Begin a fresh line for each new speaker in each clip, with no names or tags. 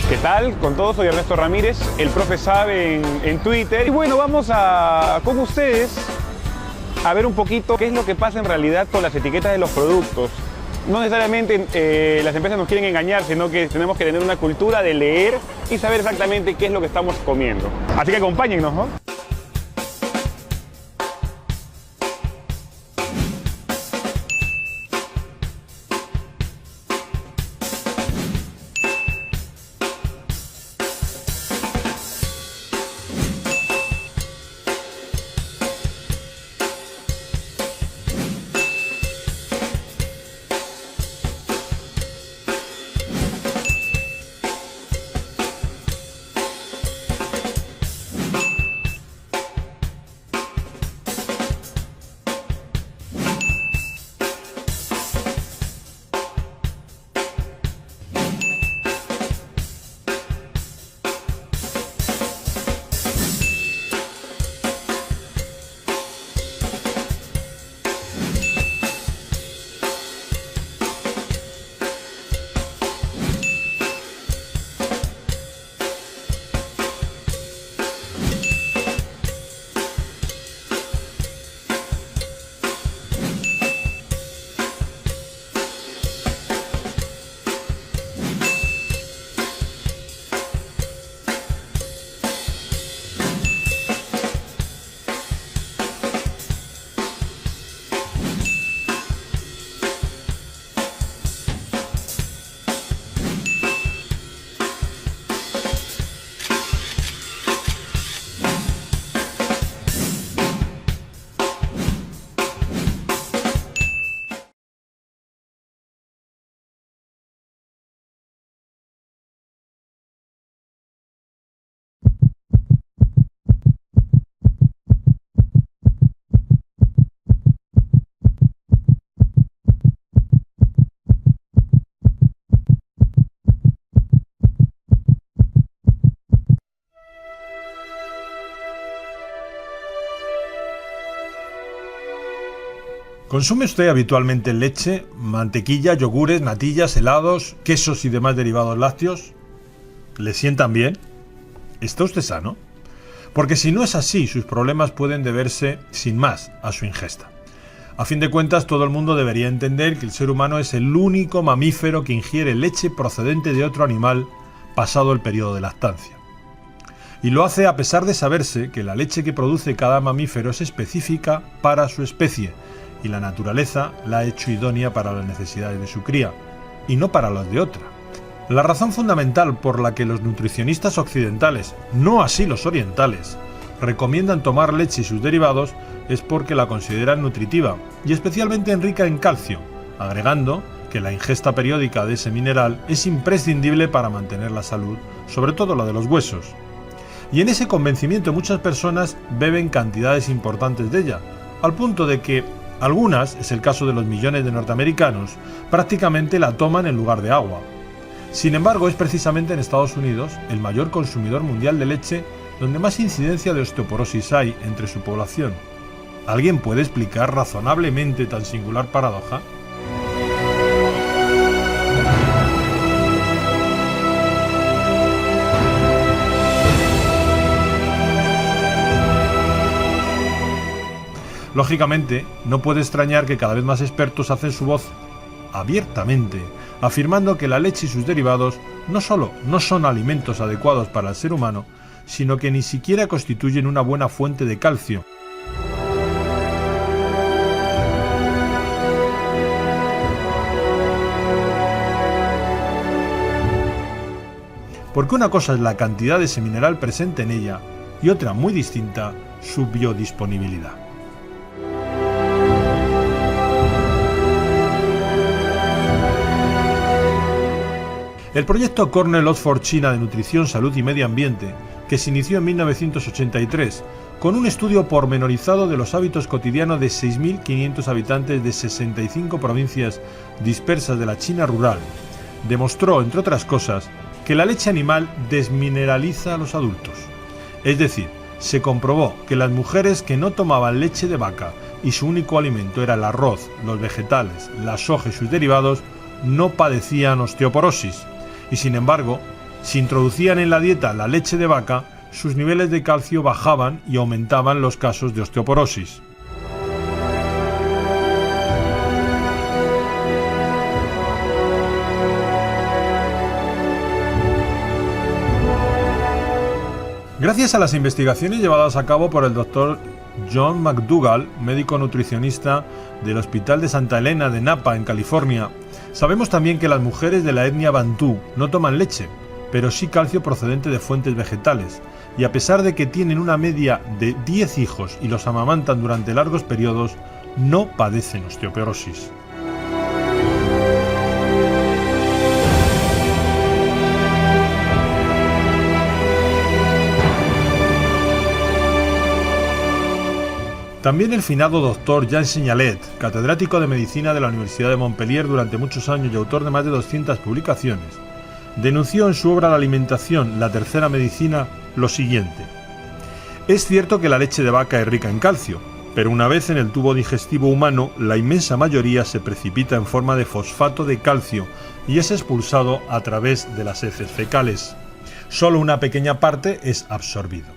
¿Qué tal? Con todos, soy Ernesto Ramírez, el profe sabe en Twitter. Y bueno, vamos con ustedes a ver un poquito qué es lo que pasa en realidad con las etiquetas de los productos. No necesariamente las empresas nos quieren engañar, sino que tenemos que tener una cultura de leer y saber exactamente qué es lo que estamos comiendo. Así que acompáñennos, ¿no?
¿Consume usted habitualmente leche, mantequilla, yogures, natillas, helados, quesos y demás derivados lácteos? ¿Le sientan bien? ¿Está usted sano? Porque si no es así, sus problemas pueden deberse, sin más, a su ingesta. A fin de cuentas, todo el mundo debería entender que el ser humano es el único mamífero que ingiere leche procedente de otro animal pasado el periodo de lactancia. Y lo hace a pesar de saberse que la leche que produce cada mamífero es específica para su especie, y la naturaleza la ha hecho idónea para las necesidades de su cría, y no para las de otra. La razón fundamental por la que los nutricionistas occidentales, no así los orientales, recomiendan tomar leche y sus derivados es porque la consideran nutritiva y especialmente rica en calcio, agregando que la ingesta periódica de ese mineral es imprescindible para mantener la salud, sobre todo la de los huesos. Y en ese convencimiento muchas personas beben cantidades importantes de ella, al punto de que algunas, es el caso de los millones de norteamericanos, prácticamente la toman en lugar de agua. Sin embargo, es precisamente en Estados Unidos, el mayor consumidor mundial de leche, donde más incidencia de osteoporosis hay entre su población. ¿Alguien puede explicar razonablemente tan singular paradoja? Lógicamente, no puede extrañar que cada vez más expertos hacen su voz abiertamente, afirmando que la leche y sus derivados no solo no son alimentos adecuados para el ser humano, sino que ni siquiera constituyen una buena fuente de calcio. Porque una cosa es la cantidad de ese mineral presente en ella y otra muy distinta, su biodisponibilidad. El proyecto Cornell-Oxford China de Nutrición, Salud y Medio Ambiente, que se inició en 1983, con un estudio pormenorizado de los hábitos cotidianos de 6.500 habitantes de 65 provincias dispersas de la China rural, demostró, entre otras cosas, que la leche animal desmineraliza a los adultos. Es decir, se comprobó que las mujeres que no tomaban leche de vaca, y su único alimento era el arroz, los vegetales, la soja y sus derivados, no padecían osteoporosis. Y sin embargo, si introducían en la dieta la leche de vaca, sus niveles de calcio bajaban y aumentaban los casos de osteoporosis. Gracias a las investigaciones llevadas a cabo por el Dr. John McDougall, médico nutricionista del Hospital de Santa Elena de Napa, en California, sabemos también que las mujeres de la etnia bantú no toman leche, pero sí calcio procedente de fuentes vegetales, y a pesar de que tienen una media de 10 hijos y los amamantan durante largos periodos, no padecen osteoporosis. También el finado doctor Jean Signalet, catedrático de medicina de la Universidad de Montpellier durante muchos años y autor de más de 200 publicaciones, denunció en su obra La alimentación, la tercera medicina, lo siguiente: es cierto que la leche de vaca es rica en calcio, pero una vez en el tubo digestivo humano, la inmensa mayoría se precipita en forma de fosfato de calcio y es expulsado a través de las heces fecales. Solo una pequeña parte es absorbido.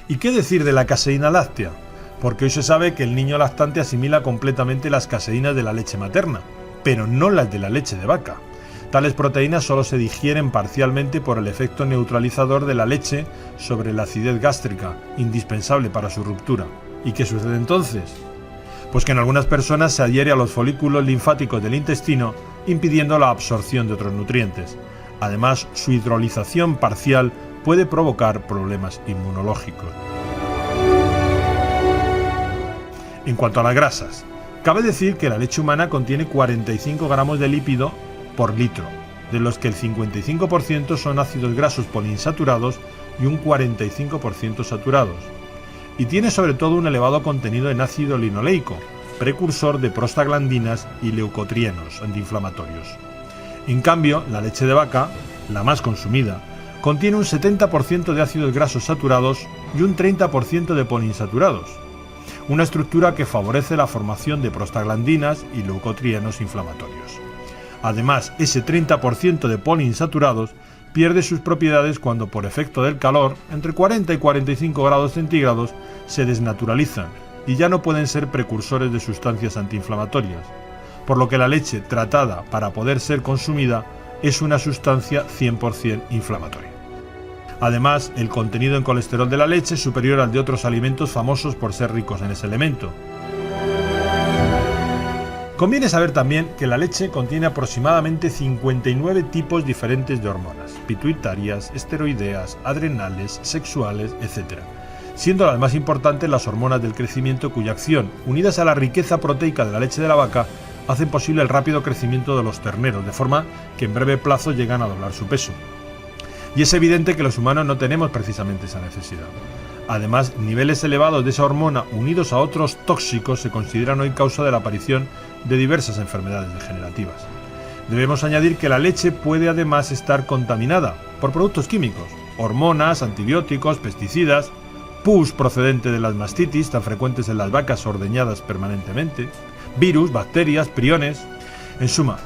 ¿Y qué decir de la caseína láctea? Porque hoy se sabe que el niño lactante asimila completamente las caseínas de la leche materna, pero no las de la leche de vaca. Tales proteínas solo se digieren parcialmente por el efecto neutralizador de la leche sobre la acidez gástrica, indispensable para su ruptura. ¿Y qué sucede entonces? Pues que en algunas personas se adhiere a los folículos linfáticos del intestino, impidiendo la absorción de otros nutrientes. Además, su hidrolización parcial puede provocar problemas inmunológicos. En cuanto a las grasas, cabe decir que la leche humana contiene 45 gramos de lípido por litro, de los que el 55% son ácidos grasos poliinsaturados y un 45% saturados, y tiene sobre todo un elevado contenido en ácido linoleico, precursor de prostaglandinas y leucotrienos antiinflamatorios. En cambio, la leche de vaca, la más consumida, contiene un 70% de ácidos grasos saturados y un 30% de poliinsaturados, una estructura que favorece la formación de prostaglandinas y leucotrienos inflamatorios. Además, ese 30% de poliinsaturados pierde sus propiedades cuando por efecto del calor, entre 40 y 45 grados centígrados, se desnaturalizan y ya no pueden ser precursores de sustancias antiinflamatorias, por lo que la leche tratada para poder ser consumida es una sustancia 100% inflamatoria. Además, el contenido en colesterol de la leche es superior al de otros alimentos famosos por ser ricos en ese elemento. Conviene saber también que la leche contiene aproximadamente 59 tipos diferentes de hormonas, pituitarias, esteroideas, adrenales, sexuales, etc., siendo las más importantes las hormonas del crecimiento, cuya acción, unidas a la riqueza proteica de la leche de la vaca, hacen posible el rápido crecimiento de los terneros, de forma que en breve plazo llegan a doblar su peso. Y es evidente que los humanos no tenemos precisamente esa necesidad. Además, niveles elevados de esa hormona unidos a otros tóxicos se consideran hoy causa de la aparición de diversas enfermedades degenerativas. Debemos añadir que la leche puede además estar contaminada por productos químicos, hormonas, antibióticos, pesticidas, pus procedente de las mastitis tan frecuentes en las vacas ordeñadas permanentemente, virus, bacterias, priones. En suma,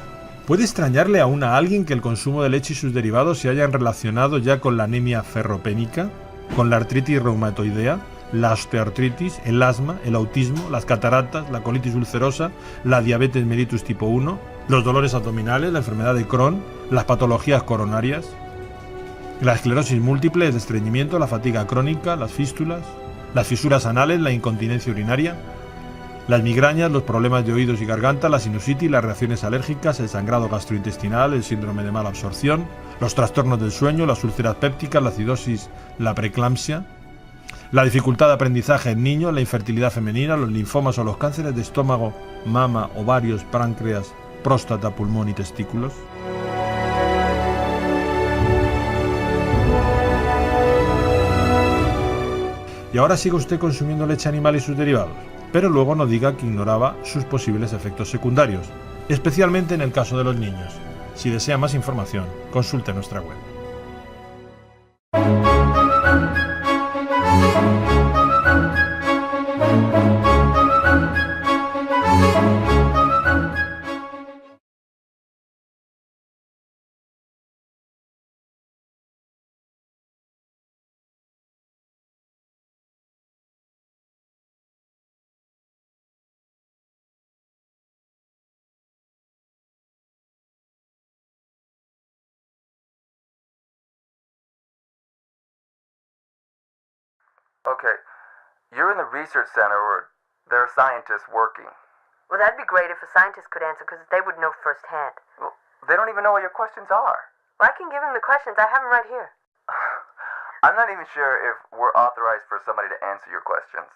¿puede extrañarle aún a alguien que el consumo de leche y sus derivados se hayan relacionado ya con la anemia ferropénica, con la artritis reumatoidea, la osteoartritis, el asma, el autismo, las cataratas, la colitis ulcerosa, la diabetes mellitus tipo 1, los dolores abdominales, la enfermedad de Crohn, las patologías coronarias, la esclerosis múltiple, el estreñimiento, la fatiga crónica, las fístulas, las fisuras anales, la incontinencia urinaria, las migrañas, los problemas de oídos y garganta, la sinusitis, las reacciones alérgicas, el sangrado gastrointestinal, el síndrome de mala absorción, los trastornos del sueño, las úlceras pépticas, la acidosis, la preeclampsia, la dificultad de aprendizaje en niños, la infertilidad femenina, los linfomas o los cánceres de estómago, mama, ovarios, páncreas, próstata, pulmón y testículos. Y ahora sigue usted consumiendo leche animal y sus derivados, pero luego no diga que ignoraba sus posibles efectos secundarios, especialmente en el caso de los niños. Si desea más información, consulte nuestra web.
Okay, you're in the research center where there are scientists working.
Well, that'd be great if a scientist could answer, because they would know firsthand.
Well, they don't even know what your questions are.
Well, I can give them the questions. I have them right here.
I'm not even sure if we're authorized for somebody to answer your questions.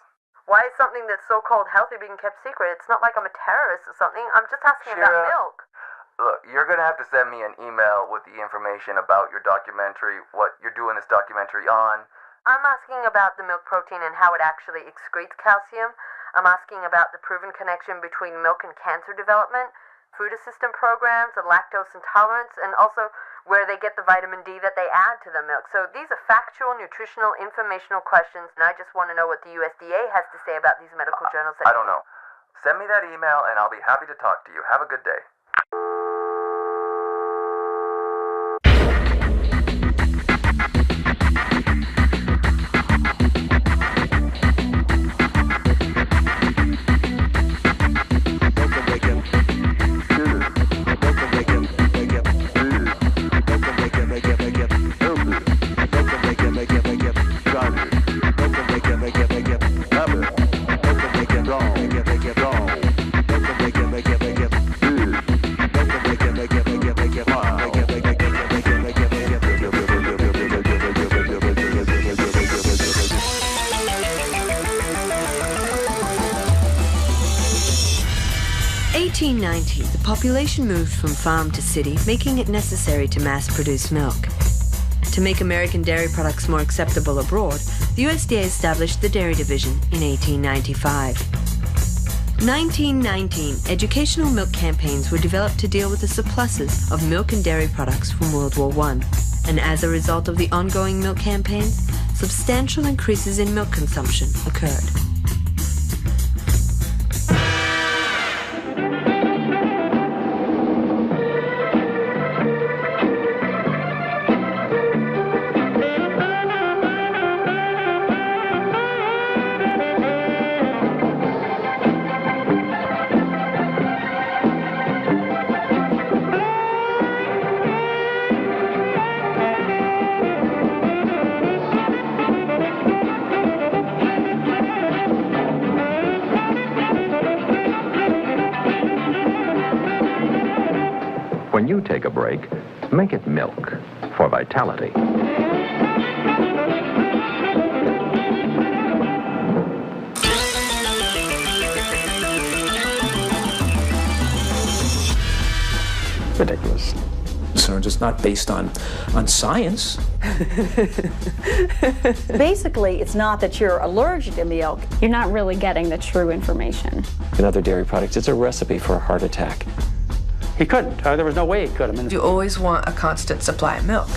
Why is something that's so-called healthy being kept secret? It's not like I'm a terrorist or something. I'm just asking about milk.
Look, you're going to have to send me an email with the information about your documentary, what you're doing this documentary on.
I'm asking about the milk protein and how it actually excretes calcium. I'm asking about the proven connection between milk and cancer development, food assistance programs, and lactose intolerance, and also where they get the vitamin D that they add to the milk. So these are factual, nutritional, informational questions, and I just want to know what the USDA has to say about these medical journals.
I don't know. Send me that email, and I'll be happy to talk to you. Have a good day.
In 1890, the population moved from farm to city, making it necessary to mass-produce milk. To make American dairy products more acceptable abroad, the USDA established the Dairy Division in 1895. 1919, educational milk campaigns were developed to deal with the surpluses of milk and dairy products from World War I. And as a result of the ongoing milk campaigns, substantial increases in milk consumption occurred.
When you take a break, make it milk for vitality.
Ridiculous. So just not based on science.
Basically, it's not that you're allergic to milk.
You're not really getting the true information.
In other dairy products, it's a recipe for a heart attack.
He couldn't. There was no way he could. I mean,
You always want a constant supply of milk.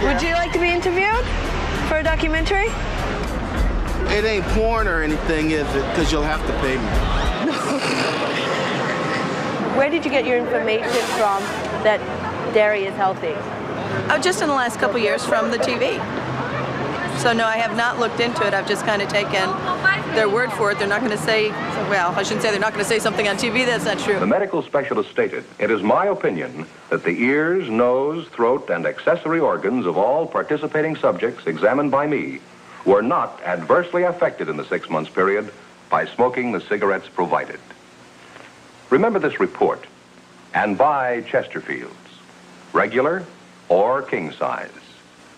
Would you like to be interviewed for a documentary?
It ain't porn or anything, is it? Because you'll have to pay me.
Where did you get your information from that dairy is healthy?
Oh, just in the last couple years from the TV. So no, I have not looked into it. I've just kind of taken their word for it. They're not going to say, well, I shouldn't say they're not going to say something on TV that's not true.
The medical specialist stated, "It is my opinion that the ears, nose, throat, and accessory organs of all participating subjects examined by me were not adversely affected in the 6 months period by smoking the cigarettes provided." Remember this report and buy Chesterfields, regular or king size.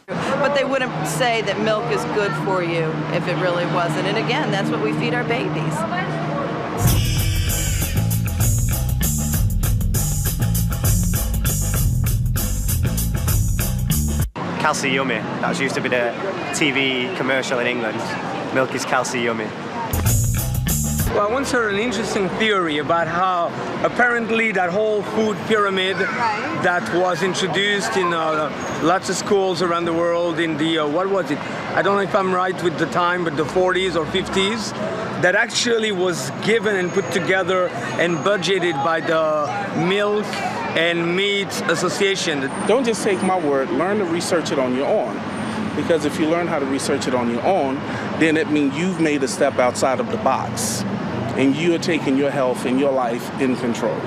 But they wouldn't say that milk is good for you if it really wasn't. And again, that's what we feed our babies.
Calci Yummy. That was used to be the TV commercial in England. Milk is Calci Yummy.
Well, I once heard an interesting theory about how apparently that whole food pyramid that was introduced in lots of schools around the world in the, what was it? I don't know if I'm right with the time, but the 40s or 50s, that actually was given and put together and budgeted by the Milk and Meat Association.
Don't just take my word, learn to research it on your own. because if you learn how to research it on your own, then it means you've made a step outside of the box, and you're taking your health and your life in control.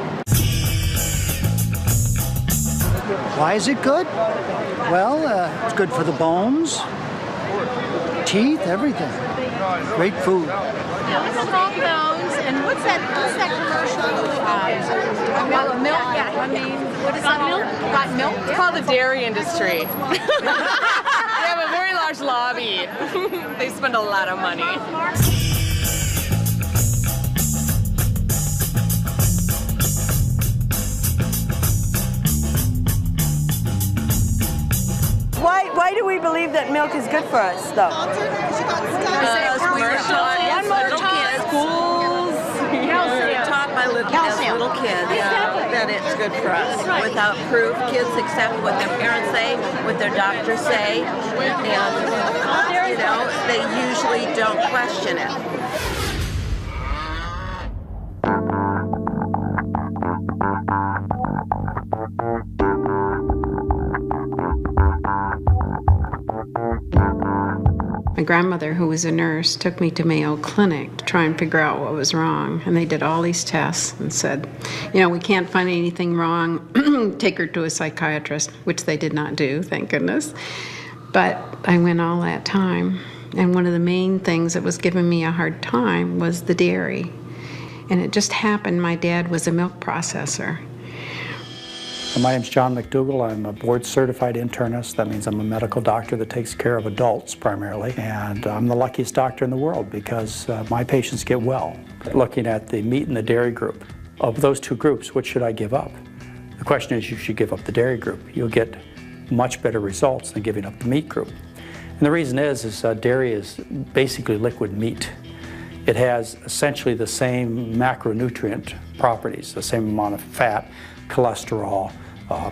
Why is it good? Well, it's good for the bones, teeth, everything. Great food.
Strong bones, and what's that commercial? Milk? Yeah, I mean, what is that? Milk? Got milk?
It's called the dairy industry. They have a very large lobby. They spend a lot of money.
Why do we believe that milk is good for us, though?
Because we were taught as little kids, schools, we were taught by as little kids that it's good for us. Without proof, kids accept what their parents say, what their doctors say, and they usually don't question it.
My grandmother, who was a nurse, took me to Mayo Clinic to try and figure out what was wrong. And they did all these tests and said, we can't find anything wrong. Take her to a psychiatrist, which they did not do, thank goodness. But I went all that time. And one of the main things that was giving me a hard time was the dairy. And it just happened my dad was a milk processor.
My name's John McDougall. I'm a board-certified internist. That means I'm a medical doctor that takes care of adults primarily. And I'm the luckiest doctor in the world because my patients get well. Looking at the meat and the dairy group, of those two groups, which should I give up? The question is, you should give up the dairy group. You'll get much better results than giving up the meat group. And the reason is dairy is basically liquid meat. It has essentially the same macronutrient properties, the same amount of fat, cholesterol,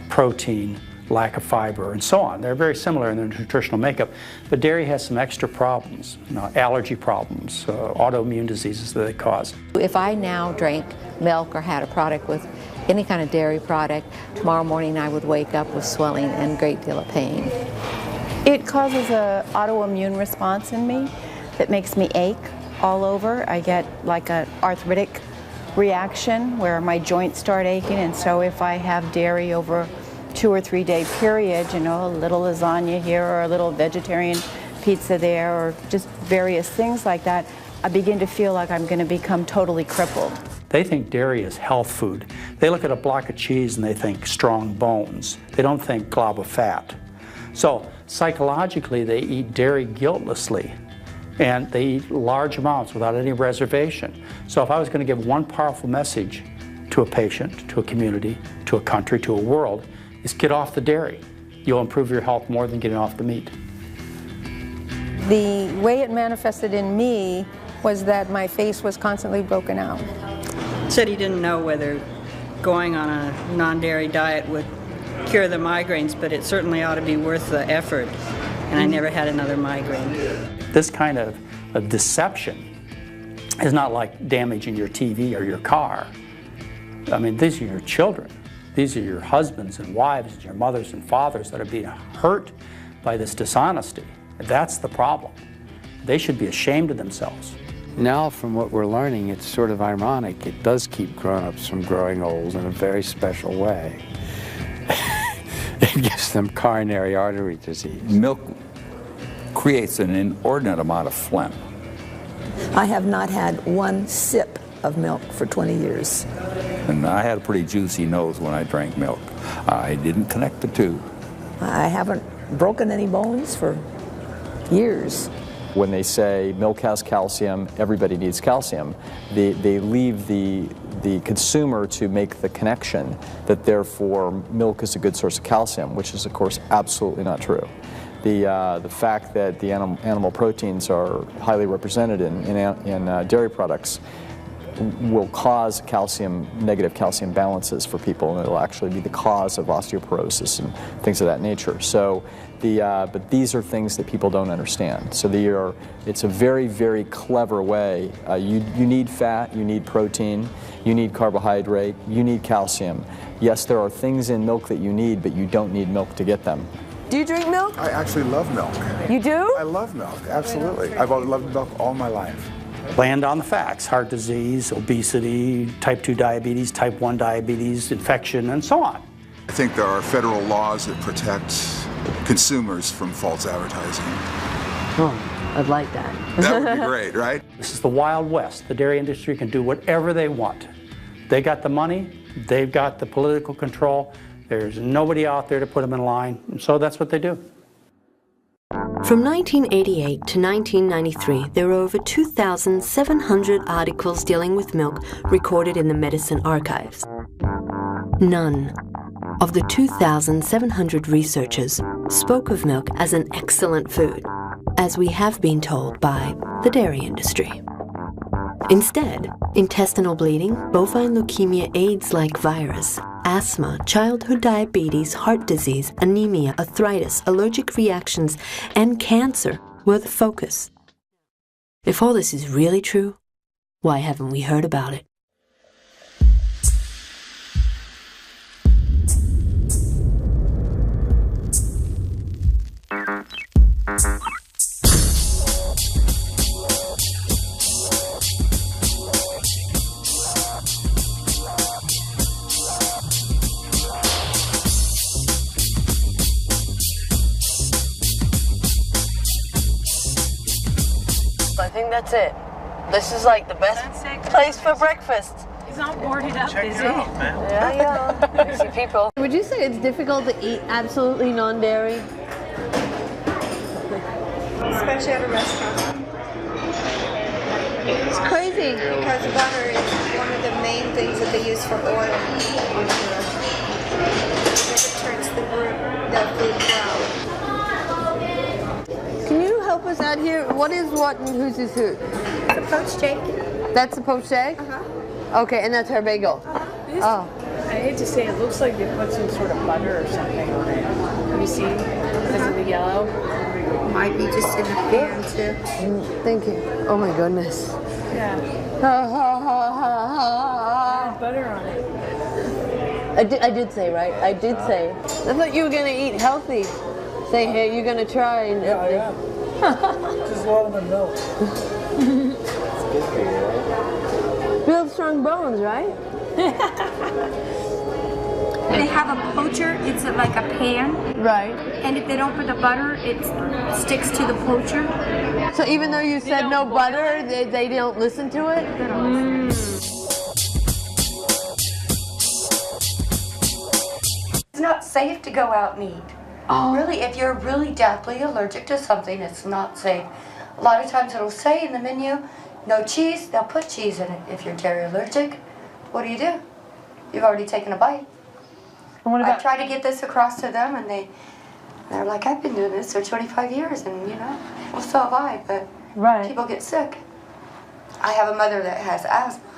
protein, lack of fiber, and so on. They're very similar in their nutritional makeup, but dairy has some extra problems, allergy problems, autoimmune diseases that they cause.
If I now drank milk or had a product with any kind of dairy product, tomorrow morning I would wake up with swelling and a great deal of pain.
It causes an autoimmune response in me that makes me ache all over. I get like an arthritic reaction where my joints start aching, and so if I have dairy over a 2 or 3 day period, a little lasagna here or a little vegetarian pizza there or just various things like that, I begin to feel like I'm going to become totally crippled.
They think dairy is health food. They look at a block of cheese and they think strong bones. They don't think glob of fat. So psychologically they eat dairy guiltlessly. And they eat large amounts without any reservation. So if I was going to give one powerful message to a patient, to a community, to a country, to a world, is get off the dairy. You'll improve your health more than getting off the meat.
The way it manifested in me was that my face was constantly broken out.
Said he didn't know whether going on a non-dairy diet would cure the migraines, but it certainly ought to be worth the effort. And I never had another migraine.
This kind of deception is not like damaging your TV or your car. I mean, these are your children. These are your husbands and wives and your mothers and fathers that are being hurt by this dishonesty. That's the problem. They should be ashamed of themselves.
Now, from what we're learning, it's sort of ironic. It does keep grown-ups from growing old in a very special way. It gives them coronary artery disease.
Milk creates an inordinate amount of phlegm.
I have not had one sip of milk for 20 years.
And I had a pretty juicy nose when I drank milk. I didn't connect the two.
I haven't broken any bones for years.
When they say milk has calcium, everybody needs calcium, they leave the consumer to make the connection that therefore milk is a good source of calcium, which is of course absolutely not true. The fact that the animal proteins are highly represented in dairy products will cause negative calcium balances for people, and it will actually be the cause of osteoporosis and things of that nature. So, but these are things that people don't understand. So it's a very, very clever way. You need fat, you need protein, you need carbohydrate, you need calcium. Yes, there are things in milk that you need, but you don't need milk to get them.
Do you drink milk?
I actually love milk.
You do?
I love milk, absolutely. I've loved milk all my life.
Land on the facts: heart disease, obesity, type 2 diabetes, type 1 diabetes, infection, and so on.
I think there are federal laws that protect consumers from false advertising.
Oh, I'd like that.
That would be great, right?
This is the Wild West. The dairy industry can do whatever they want. They got the money, they've got the political control, there's nobody out there to put them in line, and so that's what they do.
From 1988 to 1993, there were over 2,700 articles dealing with milk recorded in the medicine archives. None of the 2,700 researchers spoke of milk as an excellent food, as we have been told by the dairy industry. Instead, intestinal bleeding, bovine leukemia, AIDS-like virus, asthma, childhood diabetes, heart disease, anemia, arthritis, allergic reactions, and cancer were the focus. If all this is really true, why haven't we heard about it?
I think that's it. This is like the best place for breakfast.
He's not boarded up, is he?
Yeah. I see people.
Would you say it's difficult to eat absolutely non-dairy?
Especially at a restaurant.
It's crazy.
Because butter is one of the main things that they use for oil. Because it turns the food brown.
Can you help us out here? What is what and whose is who?
It's a poached egg.
That's a poached egg? Okay, and that's her bagel. Oh.
I hate to say it looks like they put some sort of butter or something on it. Have you seen? Because of the yellow?
Might be just in the pan too.
Thank you. Oh my goodness.
Yeah. Butter on it.
I did say, right? I did say. I thought you were going to eat healthy. Say, hey, you're going to try. And
yeah, I am. Just love the milk. It's good for you, right?
Build strong bones, right?
They have a poacher, it's like a pan.
Right.
And if they don't put the butter, it sticks to the poacher.
So even though you said no butter, they don't listen to it?
They don't listen. It's not safe to go out and eat. Really, if you're really deathly allergic to something, it's not safe. A lot of times it'll say in the menu, no cheese, they'll put cheese in it. If you're dairy allergic, what do? You've already taken a bite. I try to get this across to them, and they're like, I've been doing this for 25 years, and well, so have I, but people get sick. I have a mother that has asthma,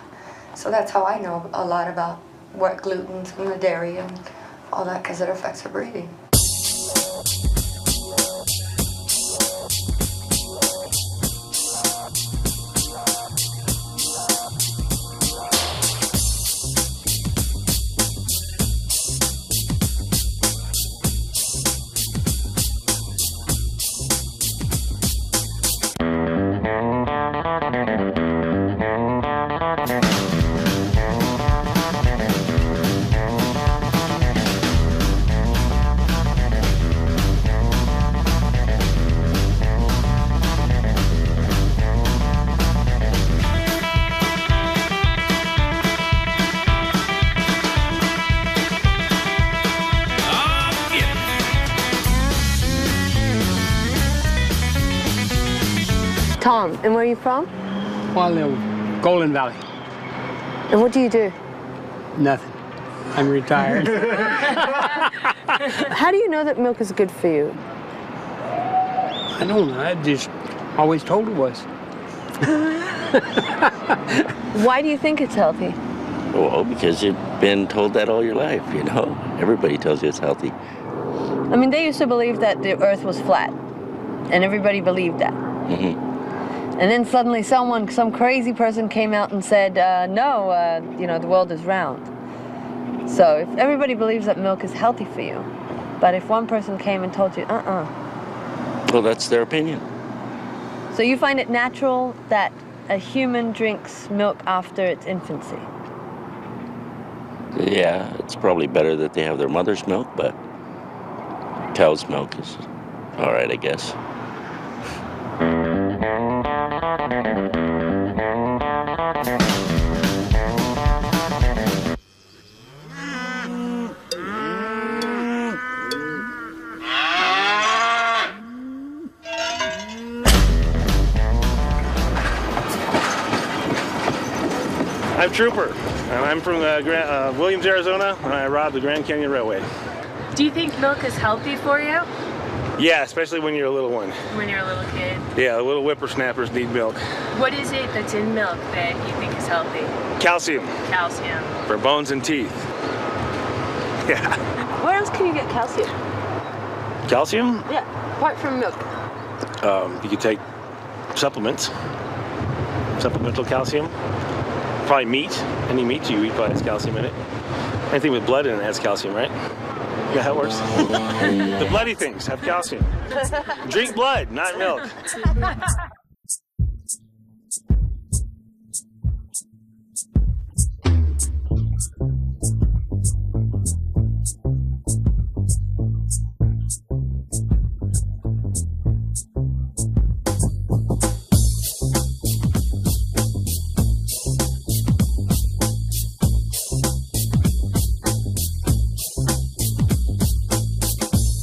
so that's how I know a lot about what gluten's in the dairy and all that, because it affects her breathing.
Tom, and where are you from?
Golden Valley.
And what do you do?
Nothing. I'm retired.
How do you know that milk is good for you?
I don't know. I just always told it was.
Why do you think it's healthy?
Well, because you've been told that all your life, Everybody tells you it's healthy.
I mean, they used to believe that the earth was flat, and everybody believed that.
Mm-hmm.
And then suddenly some crazy person came out and said, no, the world is round. So if everybody believes that milk is healthy for you, But if one person came and told you,
Well, that's their opinion.
So you find it natural that a human drinks milk after its infancy?
Yeah, it's probably better that they have their mother's milk, but cow's milk is all right, I guess.
I'm Trooper, and I'm from Williams, Arizona, and I robbed the Grand Canyon Railway.
Do you think milk is healthy for you?
Yeah, especially when you're a little one.
When you're a little kid?
Yeah, the little whippersnappers need milk.
What is it that's in milk that you think is healthy?
Calcium.
Calcium.
For bones and teeth. Yeah.
Where else can you get calcium?
Calcium?
Yeah, apart from milk.
You could take supplements. Supplemental calcium. Probably meat. Any meat you eat probably has calcium in it. Anything with blood in it has calcium, right? Yeah, how it works. The bloody things have calcium. Drink blood, not milk.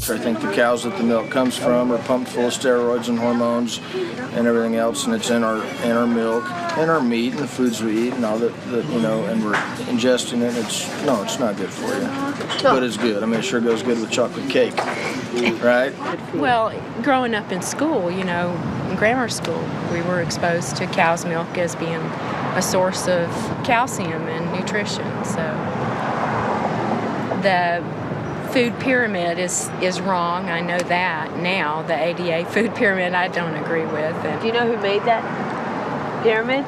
I think the cows that the milk comes from are pumped full of steroids and hormones and everything else, and it's in our milk and our meat and the foods we eat and all that you know, and we're ingesting it. It's not good for you, but it's good. I mean, it sure goes good with chocolate cake, right?
Well, growing up in school, you know, in grammar school, we were exposed to cow's milk as being a source of calcium and nutrition. So the food pyramid is wrong. I know that now. The ADA food pyramid I don't agree with. And
do you know who made that pyramid?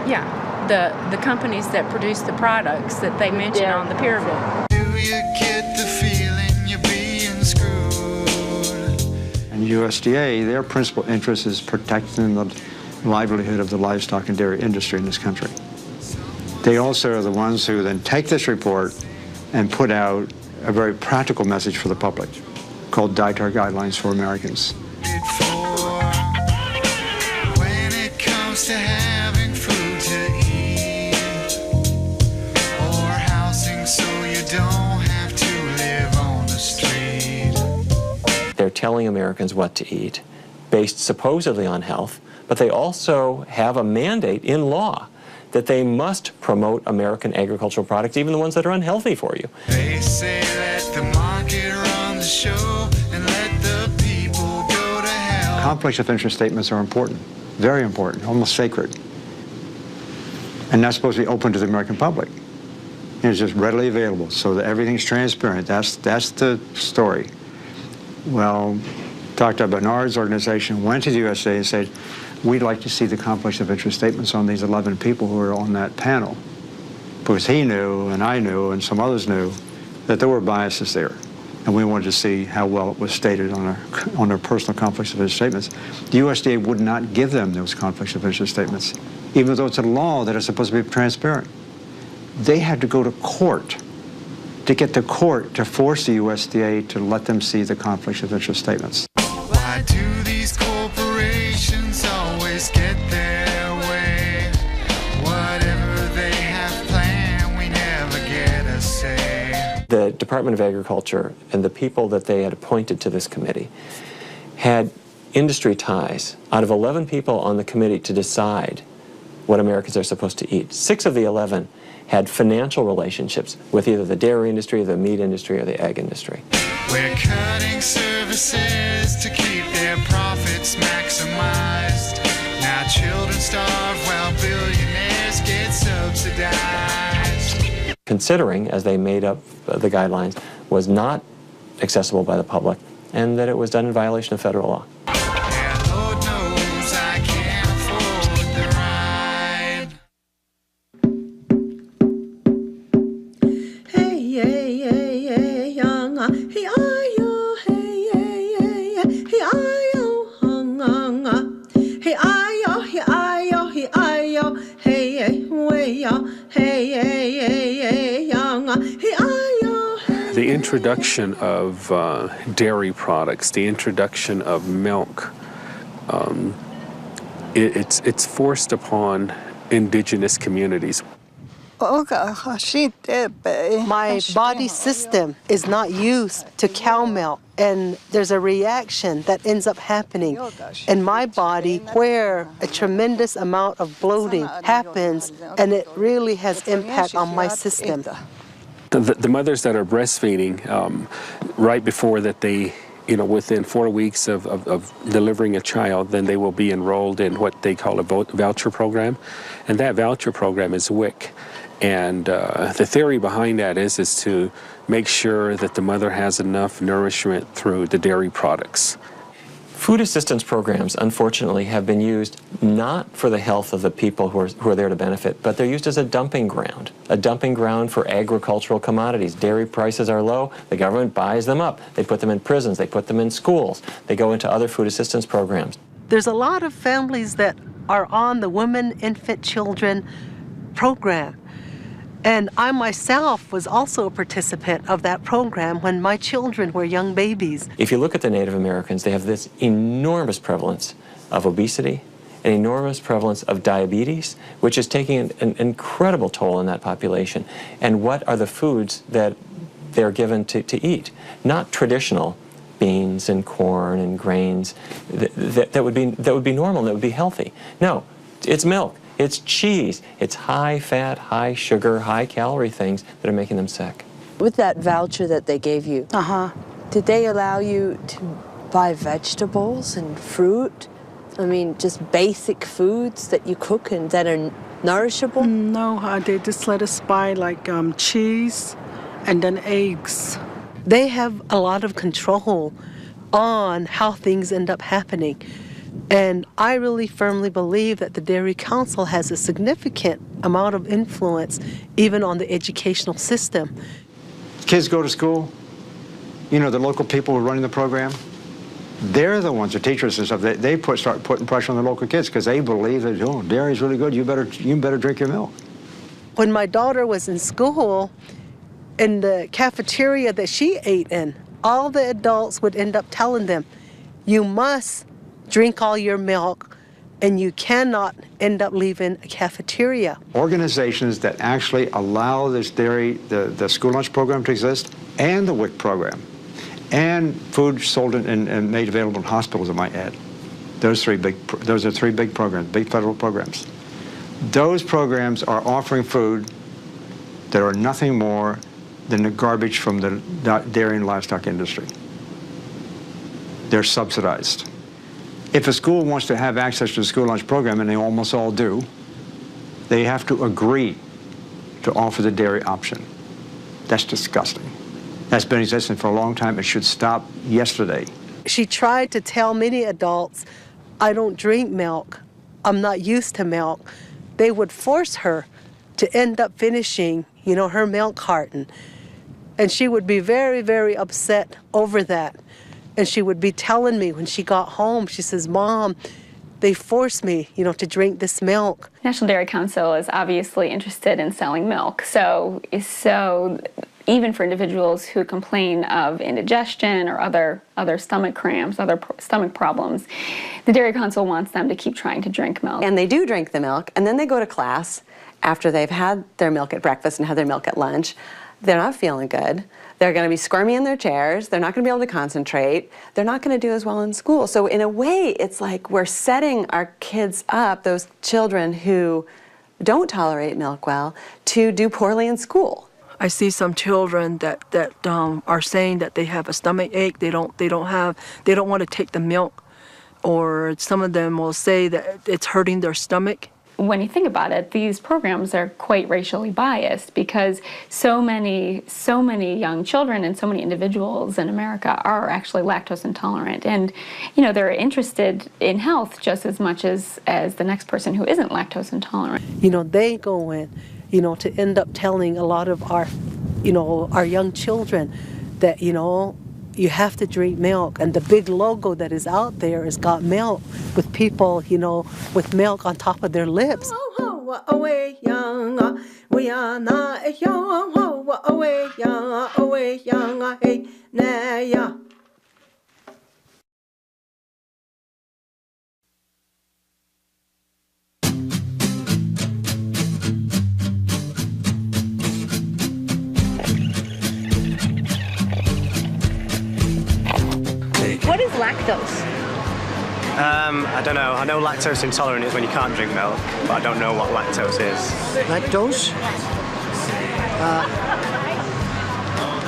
Yeah, the companies that produce the products that they mention on the pyramid.
Do you get the feeling you're being screwed?
And USDA, their principal interest is protecting the livelihood of the livestock and dairy industry in this country. They also are the ones who then take this report and put out a very practical message for the public called Dietary Guidelines for Americans.
When it comes to having food to eat or housing so you don't have to live on the street.
They're telling Americans what to eat based supposedly on health, but they also have a mandate in law that they must promote American agricultural products, even the ones that are unhealthy for you.
They say let the market run the show and let the people go to hell.
Conflicts of interest statements are important, very important, almost sacred. And that's supposed to be open to the American public. And it's just readily available so that everything's transparent. That's the story. Well, Dr. Bernard's organization went to the USA and said, we'd like to see the conflicts of interest statements on these 11 people who were on that panel. Because he knew, and I knew, and some others knew, that there were biases there. And we wanted to see how well it was stated on their personal conflicts of interest statements. The USDA would not give them those conflicts of interest statements, even though it's a law that is supposed to be transparent. They had to go to court to get the court to force the USDA to let them see the conflicts of interest statements.
Why do these corporations always get their way? Whatever they have planned, we never get a say.
The Department of Agriculture and the people that they had appointed to this committee had industry ties. Out of 11 people on the committee to decide what Americans are supposed to eat, 6 of the 11 had financial relationships with either the dairy industry, the meat industry, or the egg industry.
We're cutting services to keep their profits maximized. Now children starve while billionaires get subsidized.
Considering, as they made up the guidelines, was not accessible by the public, and that it was done in violation of federal law.
And Lord knows I can't afford the ride.
Hey, young, hey,
the introduction of dairy products, the introduction of milk, it's forced upon indigenous communities.
My body system is not used to cow milk, and there's a reaction that ends up happening in my body where a tremendous amount of bloating happens, and it really has impact on my system.
The mothers that are breastfeeding, right before that they, within 4 weeks of delivering a child, then they will be enrolled in what they call a voucher program, and that voucher program is WIC. And the theory behind that is to make sure that the mother has enough nourishment through the dairy products.
Food assistance programs, unfortunately, have been used not for the health of the people who are there to benefit, but they're used as a dumping ground for agricultural commodities. Dairy prices are low, the government buys them up. They put them in prisons, they put them in schools, they go into other food assistance programs.
There's a lot of families that are on the Women, Infant, Children program. And I myself was also a participant of that program when my children were young babies.
If you look at the Native Americans, they have this enormous prevalence of obesity, an enormous prevalence of diabetes, which is taking an incredible toll on that population. And what are the foods that they're given to eat? Not traditional beans and corn and grains that would be normal and that would be healthy. No, it's milk. It's cheese. It's high fat, high sugar, high calorie things that are making them sick.
With that voucher that they gave you, did they allow you to buy vegetables and fruit? I mean, just basic foods that you cook and that are nourishable?
No, they just let us buy like cheese and then eggs.
They have a lot of control on how things end up happening. And I really firmly believe that the Dairy Council has a significant amount of influence even on the educational system.
Kids go to school, the local people who are running the program, they're the ones, the teachers and stuff, they start putting pressure on the local kids because they believe that, dairy's really good, you better drink your milk.
When my daughter was in school, in the cafeteria that she ate in, all the adults would end up telling them, you must drink all your milk, and you cannot end up leaving a cafeteria.
Organizations that actually allow this dairy, the school lunch program to exist, and the WIC program, and food sold and made available in hospitals, I might add. Those are three big programs, big federal programs. Those programs are offering food that are nothing more than the garbage from the dairy and livestock industry. They're subsidized. If a school wants to have access to the school lunch program, and they almost all do, they have to agree to offer the dairy option. That's disgusting. That's been existing for a long time. It should stop yesterday.
She tried to tell many adults, I don't drink milk. I'm not used to milk. They would force her to end up finishing, her milk carton. And she would be very, very upset over that. And she would be telling me when she got home, she says, Mom, they forced me, to drink this milk.
National Dairy Council is obviously interested in selling milk. So even for individuals who complain of indigestion or other stomach cramps, other stomach problems, the Dairy Council wants them to keep trying to drink milk.
And they do drink the milk, and then they go to class after they've had their milk at breakfast and had their milk at lunch. They're not feeling good. They're going to be squirmy in their chairs. They're not going to be able to concentrate. They're not going to do as well in school. So in a way, it's like we're setting our kids up, those children who don't tolerate milk well, to do poorly in school.
I see some children that are saying that they have a stomach ache. They don't want to take the milk, or some of them will say that it's hurting their stomach.
When you think about it, these programs are quite racially biased because so many young children and so many individuals in America are actually lactose intolerant. And, they're interested in health just as much as the next person who isn't lactose intolerant.
They go in, to end up telling a lot of our young children that, you have to drink milk, and the big logo that is out there is got milk with people, with milk on top of their lips.
Away young,
We are not a young ho away young hey na ya.
What is lactose?
I don't know. I know lactose intolerant is when you can't drink milk, but I don't know what lactose is.
Lactose?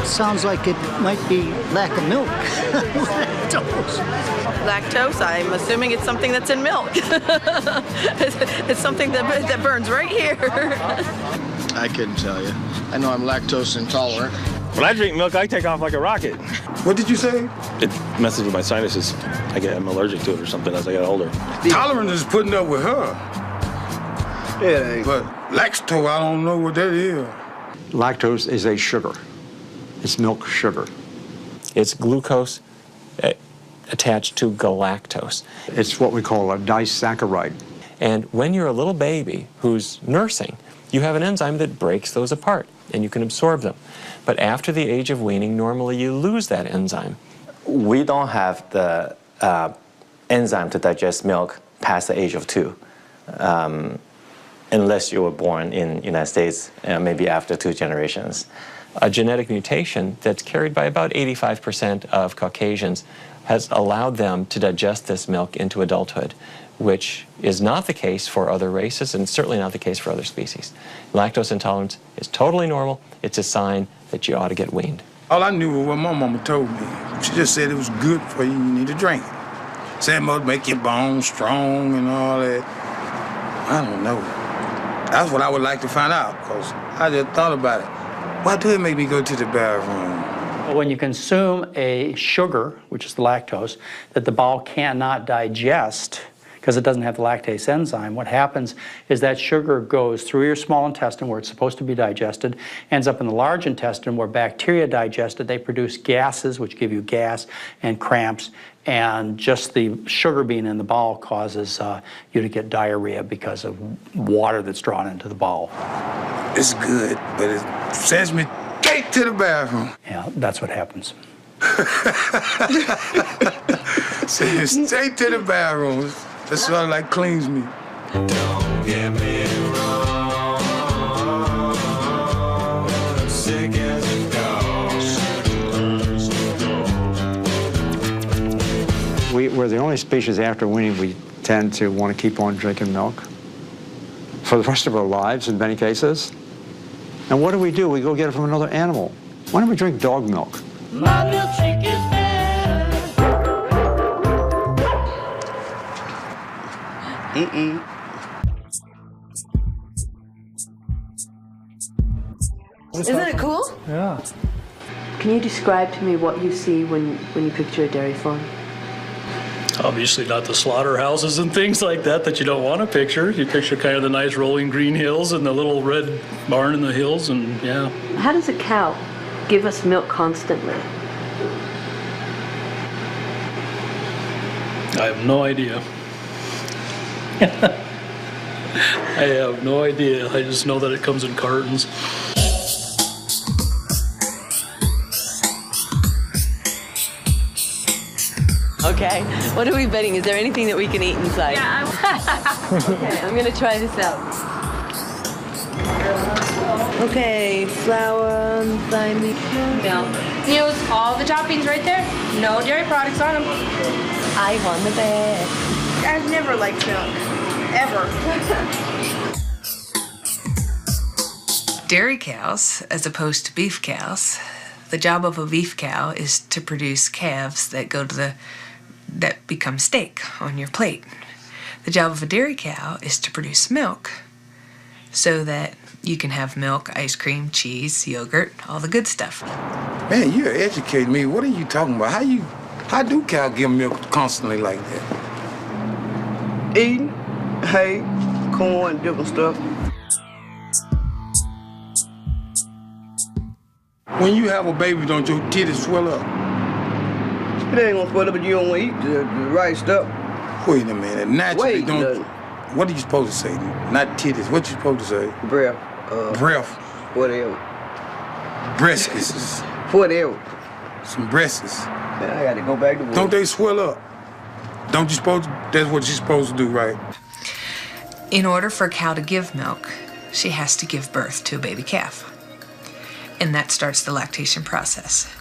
Sounds like it might be lack of milk. Lactose.
Lactose, I'm assuming it's something that's in milk. It's something that burns right here.
I couldn't tell you. I know I'm lactose intolerant.
When I drink milk, I take off like a rocket.
What did you say?
It messes with my sinuses. I'm allergic to it or something as I get older.
Tolerance is putting up with her. Yeah. But lactose, I don't know what that is.
Lactose is a sugar. It's milk sugar.
It's glucose attached to galactose.
It's what we call a disaccharide.
And when you're a little baby who's nursing, you have an enzyme that breaks those apart, and you can absorb them. But after the age of weaning, normally you lose that enzyme.
We don't have the enzyme to digest milk past the age of 2, unless you were born in the United States, maybe after 2 generations.
A genetic mutation that's carried by about 85% of Caucasians has allowed them to digest this milk into adulthood, which is not the case for other races and certainly not the case for other species. Lactose intolerance is totally normal. It's a sign that you ought to get weaned.
All I knew was what my mama told me. She just said it was good for you, you need to drink it. Said it must make your bones strong and all that. I don't know. That's what I would like to find out, because I just thought about it. Why do it make me go to the bathroom?
When you consume a sugar, which is the lactose, that the bowel cannot digest, because it doesn't have the lactase enzyme, what happens is that sugar goes through your small intestine where it's supposed to be digested, ends up in the large intestine where bacteria digest it. They produce gases, which give you gas and cramps, and just the sugar being in the bowel causes you to get diarrhea because of water that's drawn into the bowel.
It's good, but it sends me straight to the bathroom.
Yeah, that's what happens.
Sends me straight to the bathroom. That sort of like cleans me.
Don't get me wrong, sick as a dog.
We're the only species after weaning we tend to want to keep on drinking milk for the rest of our lives in many cases. And what do? We go get it from another animal. Why don't we drink dog milk?
My milkshake is better.
Isn't it cool?
Yeah.
Can you describe to me what you see when you picture a dairy farm?
Obviously not the slaughterhouses and things like that you don't want to picture. You picture kind of the nice rolling green hills and the little red barn in the hills, and yeah.
How does a cow give us milk constantly?
I have no idea. I have no idea. I just know that it comes in cartons.
Okay, what are we betting? Is there anything that we can eat inside?
Yeah.
Okay, I'm gonna try this out. Okay, flour, lime,
Milk. Use all the toppings right there. No dairy products on them.
I won the bet.
I've never liked milk. Ever.
Dairy cows, as opposed to beef cows, the job of a beef cow is to produce calves that become steak on your plate. The job of a dairy cow is to produce milk so that you can have milk, ice cream, cheese, yogurt, all the good stuff.
Man, you're educating me. What are you talking about? How do cows give milk constantly like that?
Eating hay, corn, different stuff.
When you have a baby, don't your titties swell up?
It ain't gonna swell up if you don't eat the right stuff.
Wait a minute. Naturally,
Wait,
don't. What are you supposed to say? Not titties. What you supposed to say?
Breath.
breath,
Whatever.
breasts,
Whatever.
some breasts.
Man, I got to go back to work.
Don't they swell up? Don't you supposed to, that's what you're supposed to do, right?
In order for a cow to give milk, she has to give birth to a baby calf. And that starts the lactation process.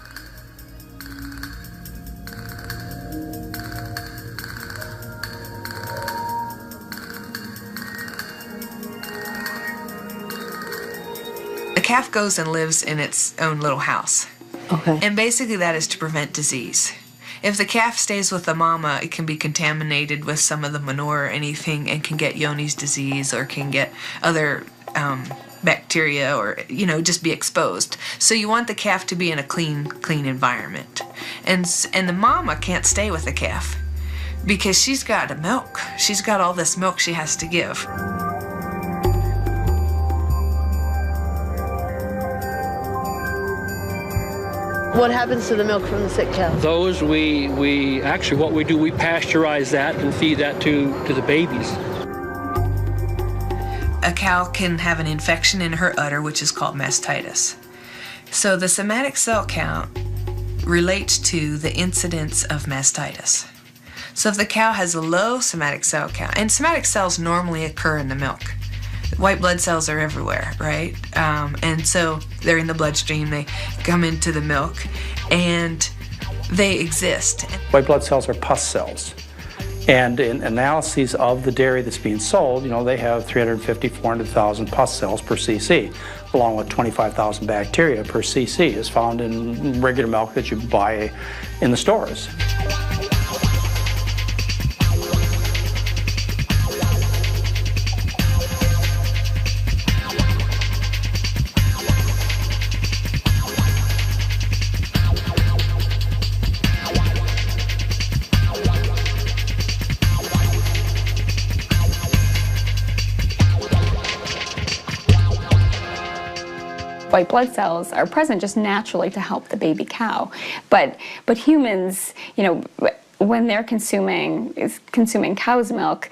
A calf goes and lives in its own little house.
Okay.
And basically that is to prevent disease. If the calf stays with the mama, it can be contaminated with some of the manure or anything and can get Johne's disease or can get other bacteria or, just be exposed. So you want the calf to be in a clean environment. And the mama can't stay with the calf because she's got to milk. She's got all this milk she has to give.
What happens to the milk from the sick cow?
Those we actually what we do, we pasteurize that and feed that to the babies.
A cow can have an infection in her udder, which is called mastitis. So the somatic cell count relates to the incidence of mastitis. So if the cow has a low somatic cell count, and somatic cells normally occur in the milk. White blood cells are everywhere, right? And so they're in the bloodstream, they come into the milk, and they exist.
White blood cells are pus cells. And in analyses of the dairy that's being sold, they have 350, 400,000 pus cells per cc, along with 25,000 bacteria per cc is found in regular milk that you buy in the stores.
White blood cells are present just naturally to help the baby cow, but humans, when they're consuming cow's milk,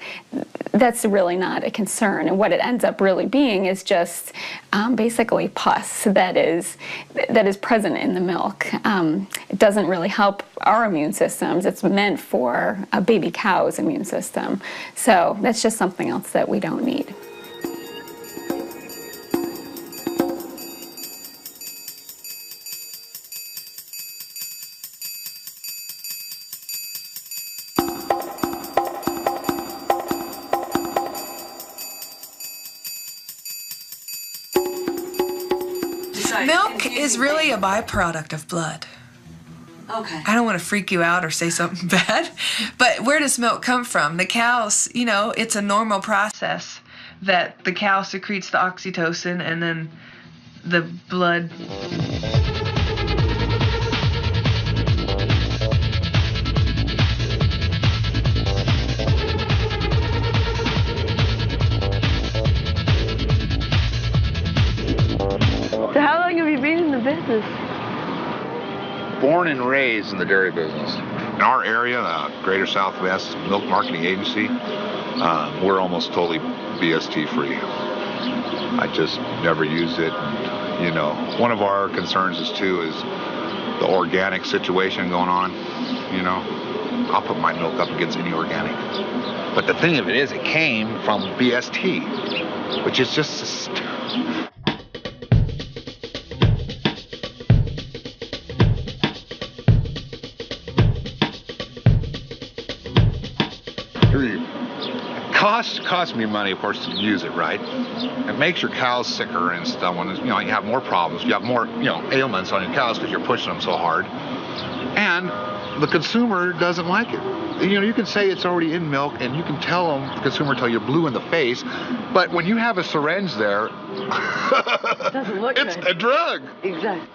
that's really not a concern. And what it ends up really being is just basically pus that is present in the milk. It doesn't really help our immune systems. It's meant for a baby cow's immune system. So that's just something else that we don't need.
Milk is really a byproduct of blood.
Okay.
I don't want to freak you out or say something bad, but where does milk come from? The cows, it's a normal process that the cow secretes the oxytocin and then the blood.
So how long have you been in the business?
Born and raised in the dairy business. In our area, Greater Southwest Milk Marketing Agency, we're almost totally BST free. I just never use it. One of our concerns is the organic situation going on. I'll put my milk up against any organic. But the thing of it is, it came from BST, which is just costs me money, of course, to use it, right? It makes your cows sicker and stuff. When you have more problems, you have more ailments on your cows because you're pushing them so hard, and the consumer doesn't like it. You can say it's already in milk, and you can tell them, the consumer, till you're blue in the face, but when you have a syringe there,
It doesn't look
it's
good.
a drug.
Exactly.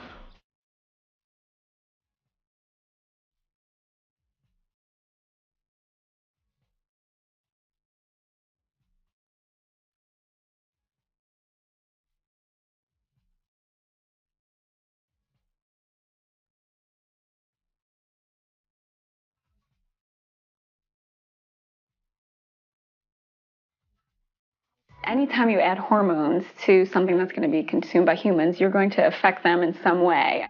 Anytime you add hormones to something that's going to be consumed by humans, you're going to affect them in some way.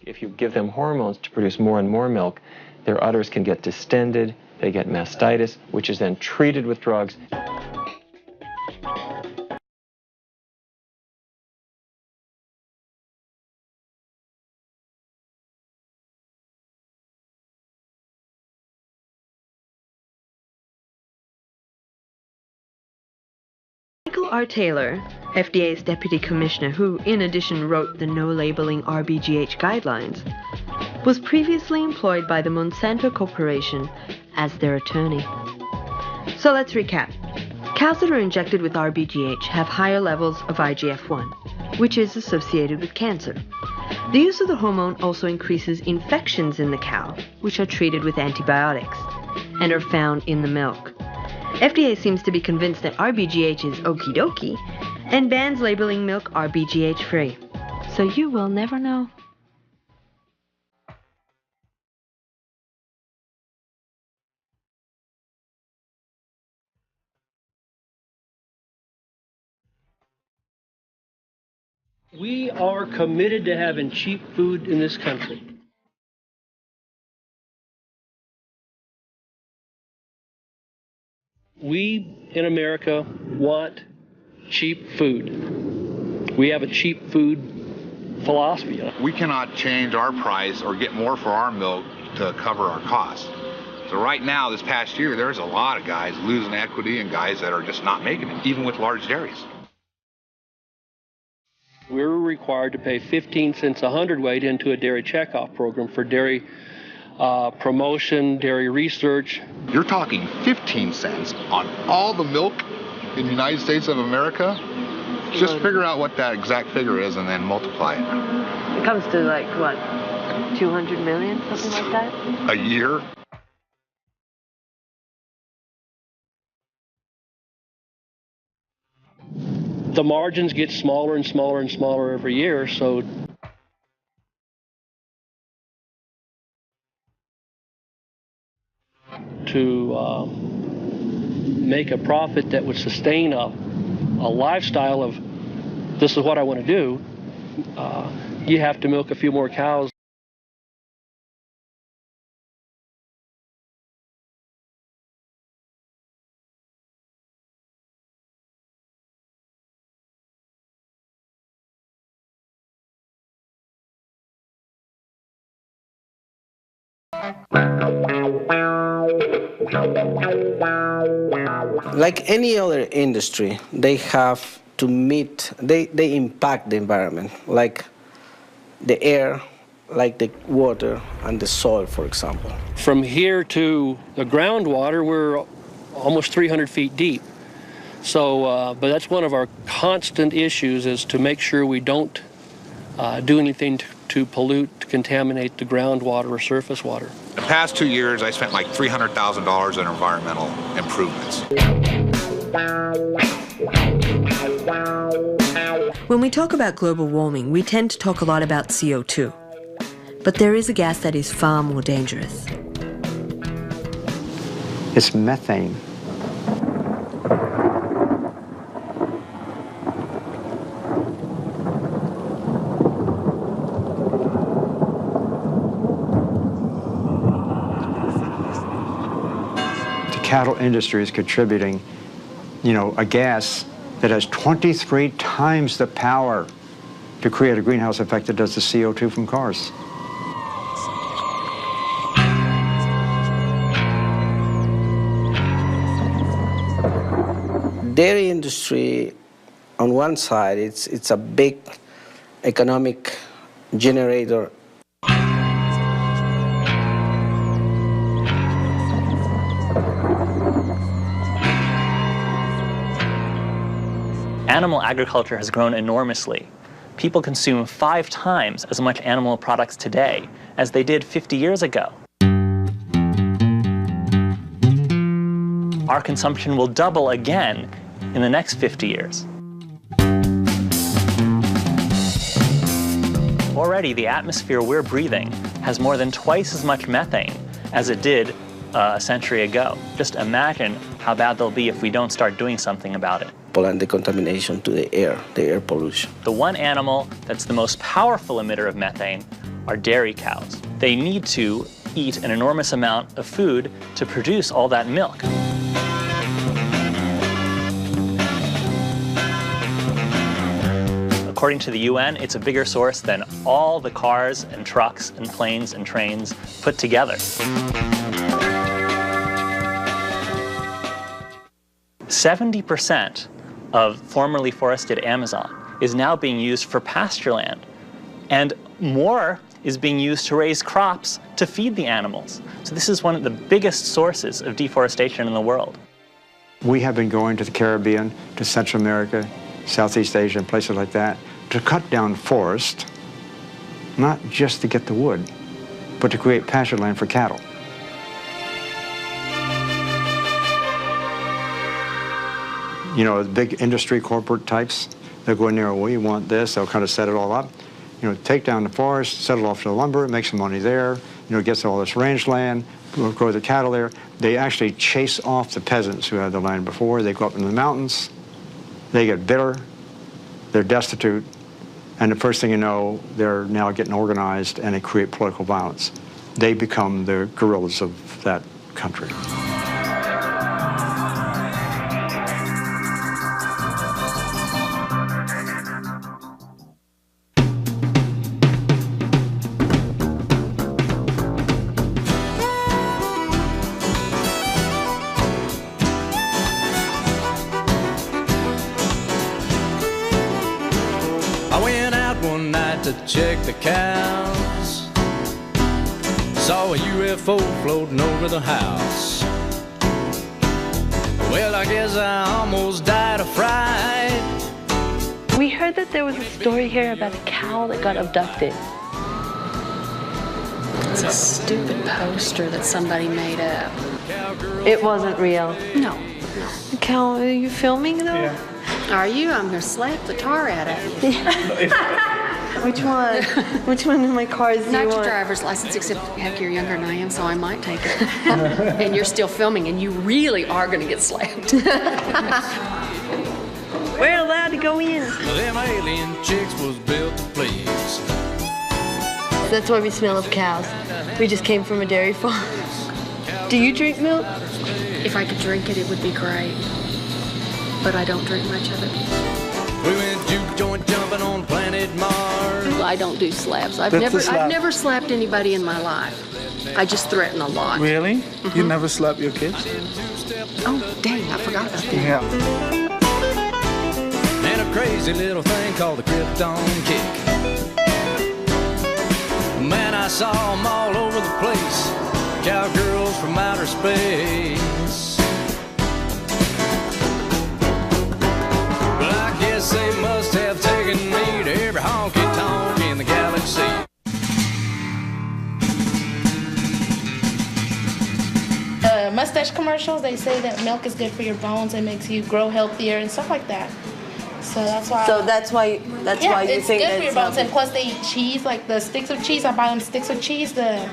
If you give them hormones to produce more and more milk, their udders can get distended, they get mastitis, which is then treated with drugs.
Michael R. Taylor, FDA's deputy commissioner who, in addition, wrote the no-labeling RBGH guidelines, was previously employed by the Monsanto Corporation as their attorney. So let's recap. Cows that are injected with RBGH have higher levels of IGF-1, which is associated with cancer. The use of the hormone also increases infections in the cow, which are treated with antibiotics and are found in the milk. FDA seems to be convinced that RBGH is okie dokie and bans labeling milk RBGH free. So you will never know.
We are committed to having cheap food in this country. We in America want cheap food. We have a cheap food philosophy.
We cannot change our price or get more for our milk to cover our costs. So right now, this past year, there's a lot of guys losing equity and guys that are just not making it, even with large dairies.
We're required to pay 15 cents a hundredweight into a dairy checkoff program for dairy promotion, dairy research.
You're talking 15 cents on all the milk in the United States of America? Just figure out what that exact figure is and then multiply it.
It comes to like, what, 200 million, something like that?
A year?
The margins get smaller and smaller and smaller every year, so to make a profit that would sustain a lifestyle of this is what I want to do, you have to milk a few more cows.
Like any other industry, they have to meet, they impact the environment, like the air, like the water and the soil, for example.
From here to the groundwater, we're almost 300 feet deep. So, but that's one of our constant issues, is to make sure we don't do anything to pollute, to contaminate the groundwater or surface water.
The past 2 years, I spent like $300,000 in environmental improvements.
When we talk about global warming, we tend to talk a lot about CO2. But there is a gas that is far more dangerous.
It's methane. Cattle industry is contributing, a gas that has 23 times the power to create a greenhouse effect that does the CO2 from cars.
Dairy industry, on one side, it's a big economic generator.
Animal agriculture has grown enormously. People consume 5 times as much animal products today as they did 50 years ago. Our consumption will double again in the next 50 years. Already, the atmosphere we're breathing has more than twice as much methane as it did a century ago. Just imagine how bad they'll be if we don't start doing something about it.
And the contamination to the air pollution.
The one animal that's the most powerful emitter of methane are dairy cows. They need to eat an enormous amount of food to produce all that milk. According to the UN, it's a bigger source than all the cars and trucks and planes and trains put together. 70% of formerly forested Amazon is now being used for pasture land, and more is being used to raise crops to feed the animals. So this is one of the biggest sources of deforestation in the world.
We have been going to the Caribbean, to Central America, Southeast Asia, and places like that, to cut down forest, not just to get the wood, but to create pasture land for cattle. You know, the big industry corporate types, they'll go in there, we want this, they'll kind of set it all up. You know, take down the forest, sell it off to the lumber, make some money there, you know, gets all this range land, grow the cattle there. They actually chase off the peasants who had the land before. They go up in the mountains, they get bitter, they're destitute, and the first thing you know, they're now getting organized and they create political violence. They become the guerrillas of that country.
Check the cows. Saw a UFO floating over the house. Well, I guess I almost died of fright.
We heard that there was a story here about a cow that got abducted.
It's a stupid poster that somebody made up.
It wasn't real.
No.
Cow, are you filming though?
Yeah. Are you? I'm gonna slap the tar out of you.
Which one? Which one of my cars do you
Not
want?
your driver's license, except heck, you're younger than I am, so I might take it. And you're still filming, and you really are gonna get slapped.
We're allowed to go in.
Them alien chicks was built to please.
That's why we smell of cows. We just came from a dairy farm. Do you drink milk?
If I could drink it, it would be great. But I don't drink much of it.
We went juke joint jumping on planet Mars.
I don't do slaps. I've never slapped anybody in my life. I just threaten a lot.
Really?
Mm-hmm.
You never slap your kids?
Oh, dang, I forgot about that.
Yeah.
And a crazy little thing called the Krypton kick. Man, I saw them all over the place. Cowgirls from outer space. Well, I guess they must have taken me to every honky-tonk in the galaxy.
Mustache commercials, they say that milk is good for your bones and makes you grow healthier and stuff like that. So that's why.
So that's why you think
it's good for your bones.
healthy.
And plus, they eat cheese, like the sticks of cheese. I buy them sticks of cheese, the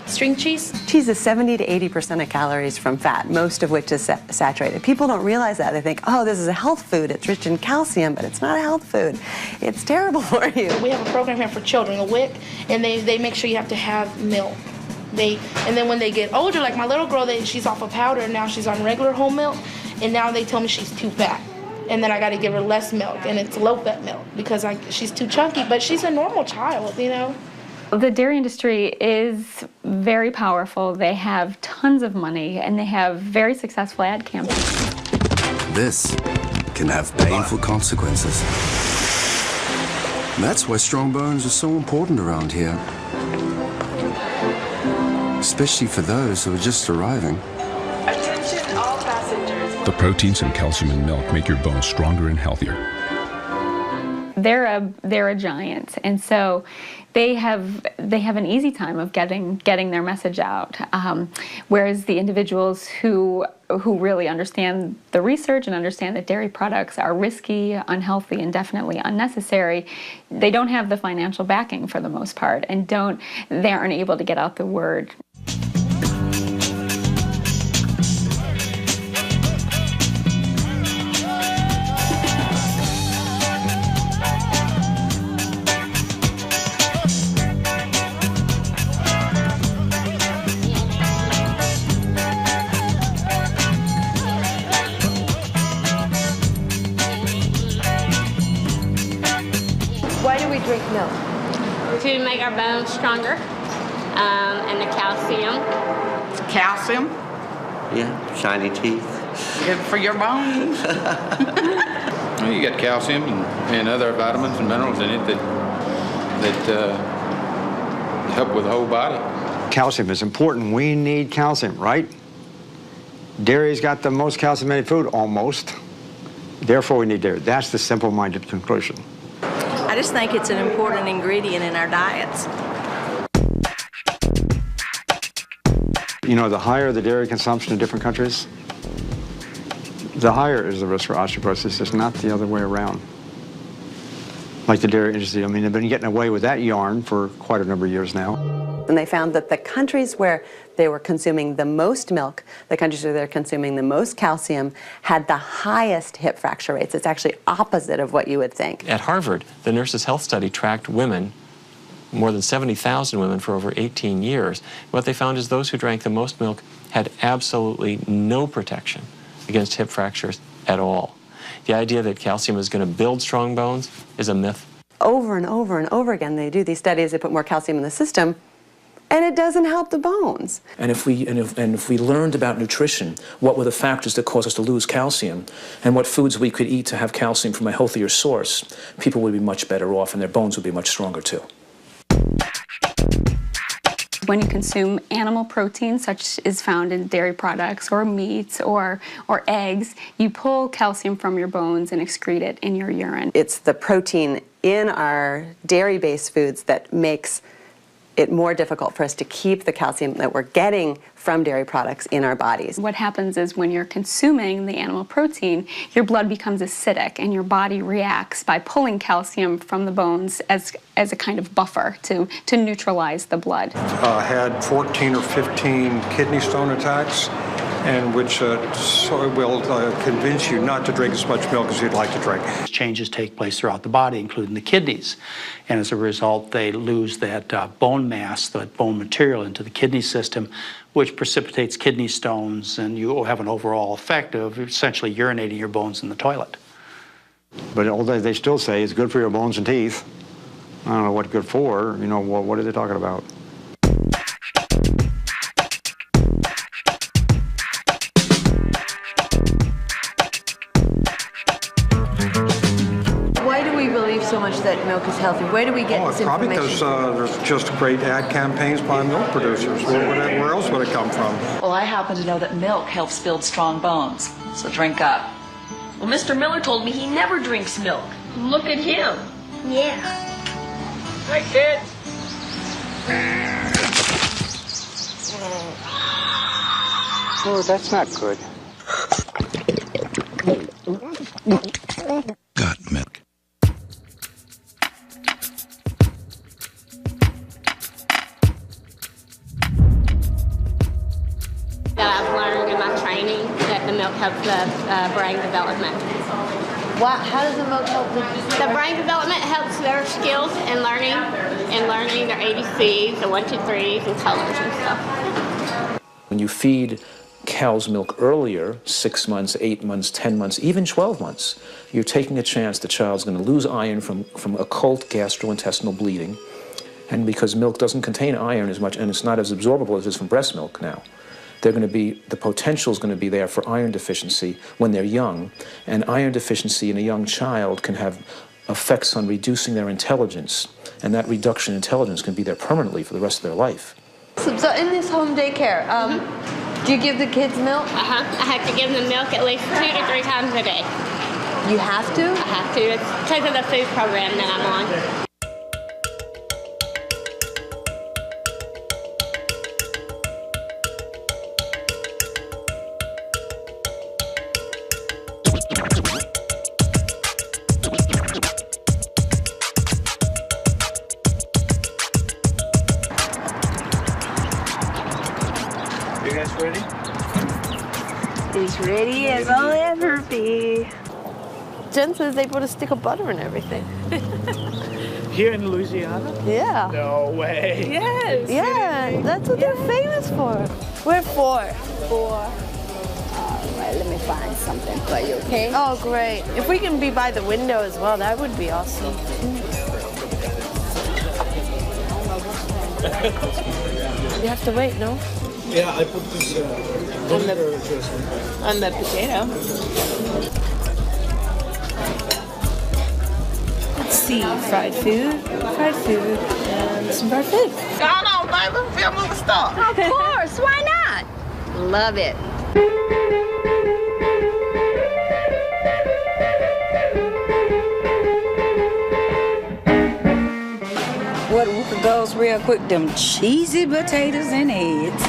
string cheese.
Cheese is 70 to 80% of calories from fat, most of which is saturated. People don't realize that. They think, oh, this is a health food. It's rich in calcium, but it's not a health food. It's terrible for you.
We have a program here for children, a WIC, and they make sure you have to have milk. And then when they get older, like my little girl, she's off of powder, and now she's on regular whole milk, and now they tell me she's too fat. And then I got to give her less milk, and it's low-fat milk because she's too chunky, but she's a normal child, you know?
The dairy industry is very powerful. They have tons of money, and they have very successful ad campaigns.
This can have painful consequences. That's why strong bones are so important around here. Especially for those who are just arriving.
Attention all passengers.
The proteins and calcium in milk make your bones stronger and healthier.
They're a giant, and so they have an easy time of getting their message out. Whereas the individuals who really understand the research and understand that dairy products are risky, unhealthy, and definitely unnecessary, they don't have the financial backing for the most part, and they aren't able to get out the word.
Why do we drink milk?
To make our bones stronger, and the calcium.
Calcium?
Yeah, shiny teeth.
Good for your bones.
Well, you got calcium and other vitamins and minerals in it that help with the whole body.
Calcium is important. We need calcium, right? Dairy's got the most calcium-added food, almost. Therefore, we need dairy. That's the simple-minded conclusion.
I just think it's an important ingredient in our diets.
You know, the higher the dairy consumption in different countries, the higher is the risk for osteoporosis. It's not the other way around. Like the dairy industry, I mean, they've been getting away with that yarn for quite a number of years now.
And they found that the countries where they were consuming the most milk, the countries where they're consuming the most calcium, had the highest hip fracture rates. It's actually opposite of what you would think.
At Harvard, the Nurses' Health Study tracked women, more than 70,000 women for over 18 years. What they found is those who drank the most milk had absolutely no protection against hip fractures at all. The idea that calcium is going to build strong bones is a myth.
Over and over and over again, they do these studies, they put more calcium in the system, and it doesn't help the bones.
And if we learned about nutrition, what were the factors that cause us to lose calcium, and what foods we could eat to have calcium from a healthier source, people would be much better off and their bones would be much stronger too.
When you consume animal protein, such as found in dairy products or meats or eggs, you pull calcium from your bones and excrete it in your urine.
It's the protein in our dairy-based foods that makes it more difficult for us to keep the calcium that we're getting from dairy products in our bodies.
What happens is when you're consuming the animal protein, your blood becomes acidic and your body reacts by pulling calcium from the bones as a kind of buffer to neutralize the blood.
Had 14 or 15 kidney stone attacks, and which will convince you not to drink as much milk as you'd like to drink.
Changes take place throughout the body, including the kidneys. And as a result, they lose that bone mass, that bone material into the kidney system, which precipitates kidney stones, and you have an overall effect of essentially urinating your bones in the toilet.
But although they still say it's good for your bones and teeth, I don't know what good for, you know, what are they talking about?
So much that milk is healthy. Where do we get this
probably
information?
Because there's just great ad campaigns by milk producers. Where else would it come from?
Well, I happen to know that milk helps build strong bones, so drink up.
Well, Mr. Miller told me he never drinks milk. Look at him.
Yeah.
Hi, kids.
Oh, that's not good.
Got milk.
I've learned in my training that the milk helps the brain development.
How does the milk help
the brain development? Helps their skills in learning their ABCs, the 1, 2, 3s, and colors and stuff.
When you feed cow's milk earlier, 6 months, 8 months, 10 months, even 12 months, you're taking a chance the child's going to lose iron from occult gastrointestinal bleeding. And because milk doesn't contain iron as much, and it's not as absorbable as it is from breast milk now, the potential is going to be there for iron deficiency when they're young, and iron deficiency in a young child can have effects on reducing their intelligence, and that reduction in intelligence can be there permanently for the rest of their life.
So in this home daycare, do you give the kids milk?
I have to give them milk at least 2 to 3 times a day.
You have to?
I have to. It's because of the food program that I'm on.
As ready as I'll ever be. Jen says they put a stick of butter in everything.
Here in Louisiana?
Yeah.
No way.
Yes. Yeah, that's what they're famous for. We're 4. 4.
All right, let me find something for you, okay?
Oh, great. If we can be by the window as well, that would be awesome.
You have to wait, no?
Yeah, I put this
On the potato. Let's see, fried food, and some fried food.
Come on, baby. Film movie star.
Of course, why not? Love it.
What goes real quick, them cheesy potatoes and eggs.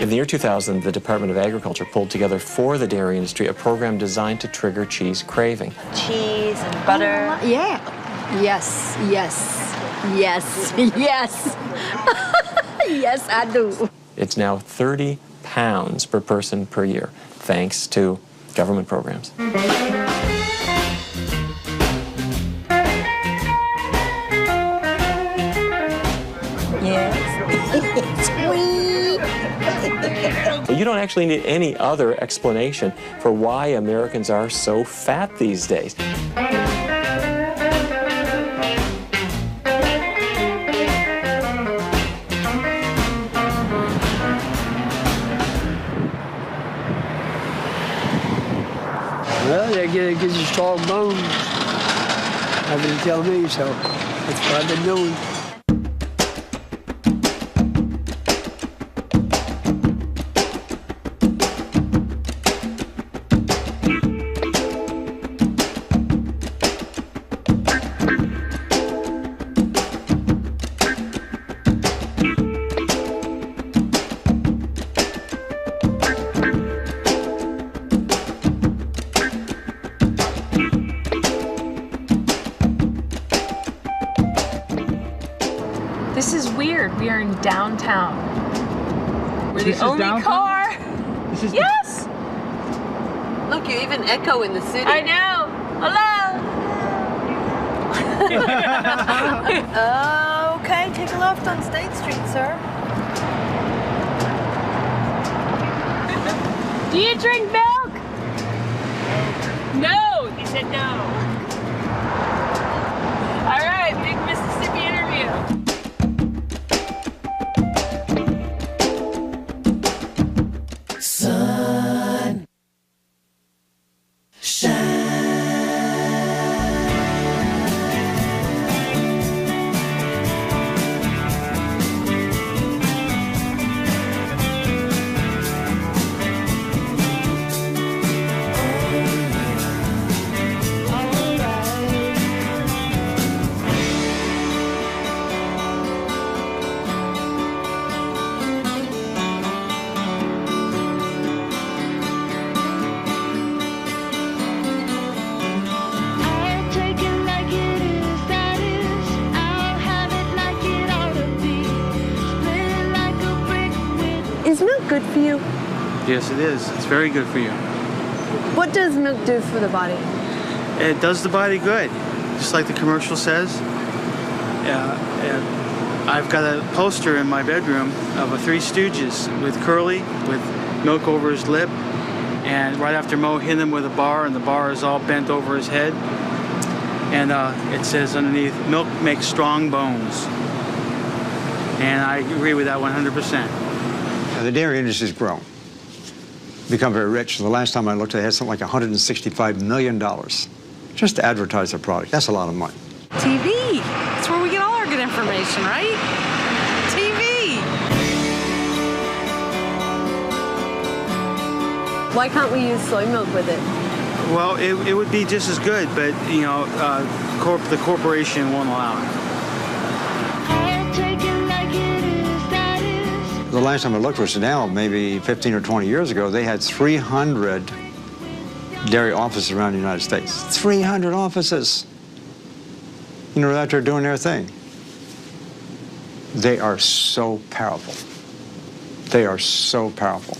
In the year 2000, the Department of Agriculture pulled together for the dairy industry a program designed to trigger cheese craving.
Cheese and butter. Yeah. Yes, yes, yes, yes. Yes, I do.
It's now 30 pounds per person per year, thanks to government programs.
Yes. Sweet.
You don't actually need any other explanation for why Americans are so fat these days.
Well, they gives you strong bones. I've been telling me so. That's what I've been doing.
This is weird. We are in downtown. We're
This is
the only
downtown?
car.
This is
Yes.
Look, you even echo in the city.
I know. Hello.
Okay, take a left on State Street, sir.
Do you drink milk? No. He said no. All right, big Mississippi interview.
Sun.
Is milk good for you?
Yes, it is. It's very good for you.
What does milk do for the body?
It does the body good, just like the commercial says. I've got a poster in my bedroom of a Three Stooges with Curly, with milk over his lip, and right after Mo hit him with a bar, and the bar is all bent over his head, and it says underneath, "Milk makes strong bones." And I agree with that 100%.
The dairy industry's grown, become very rich. The last time I looked, they had something like $165 million just to advertise their product. That's a lot of money.
TV. That's where we get all our good information, right? TV.
Why can't we use soy milk with it?
Well, it would be just as good, but, you know, the corporation won't allow it.
The last time I looked was now, maybe 15 or 20 years ago, they had 300 dairy offices around the United States. 300 offices. You know, out there doing their thing. They are so powerful. They are so powerful.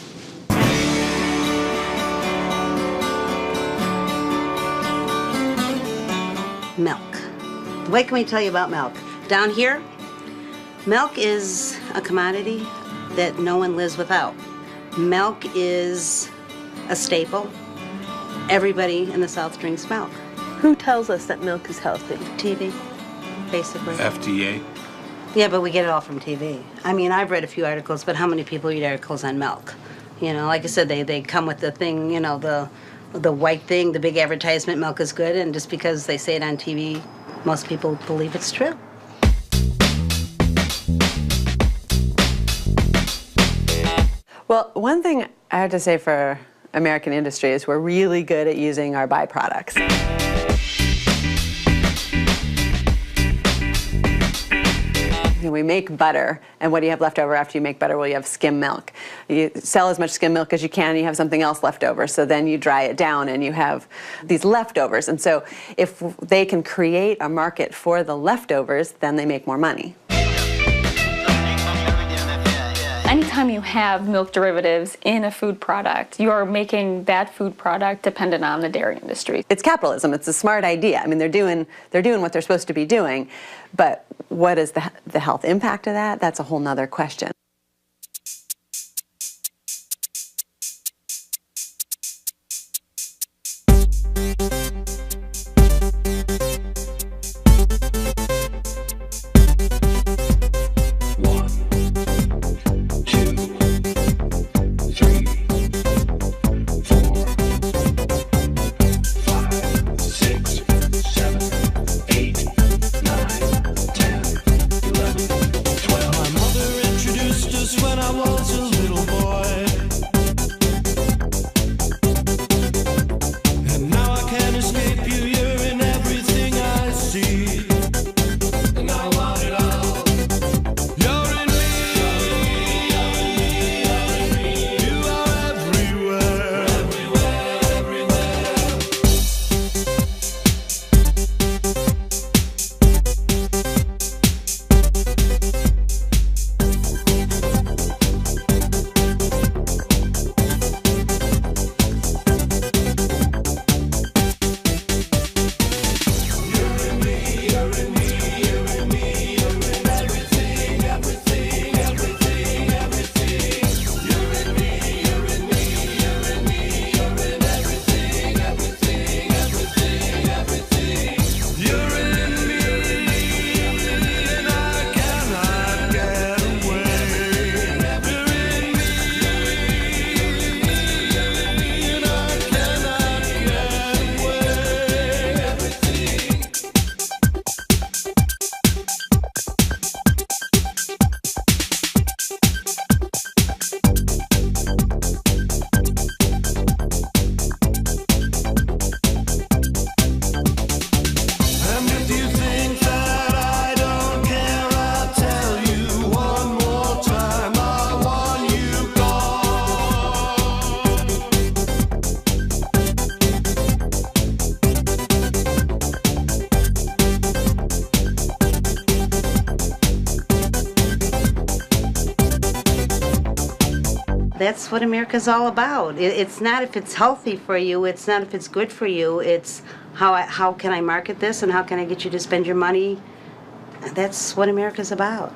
Milk. What can we tell you about milk? Down here, milk is a commodity that no one lives without. Milk is a staple. Everybody in the South drinks milk.
Who tells us that milk is healthy?
TV, basically.
FDA.
Yeah, but we get it all from TV. I mean, I've read a few articles, but how many people read articles on milk? You know, like I said, they come with the thing, you know, the white thing, the big advertisement, milk is good, and just because they say it on TV, most people believe it's true.
Well, one thing I have to say for American industry is we're really good at using our byproducts. We make butter, and what do you have left over after you make butter? Well, you have skim milk. You sell as much skim milk as you can, and you have something else left over. So then you dry it down, and you have these leftovers. And so if they can create a market for the leftovers, then they make more money.
Anytime you have milk derivatives in a food product, you are making that food product dependent on the dairy industry.
It's capitalism. It's a smart idea. I mean, they're doing what they're supposed to be doing, but what is the health impact of that? That's a whole nother question.
That's what America's all about. It's not if it's healthy for you, it's not if it's good for you, it's how can I market this and how can I get you to spend your money. That's what America's about.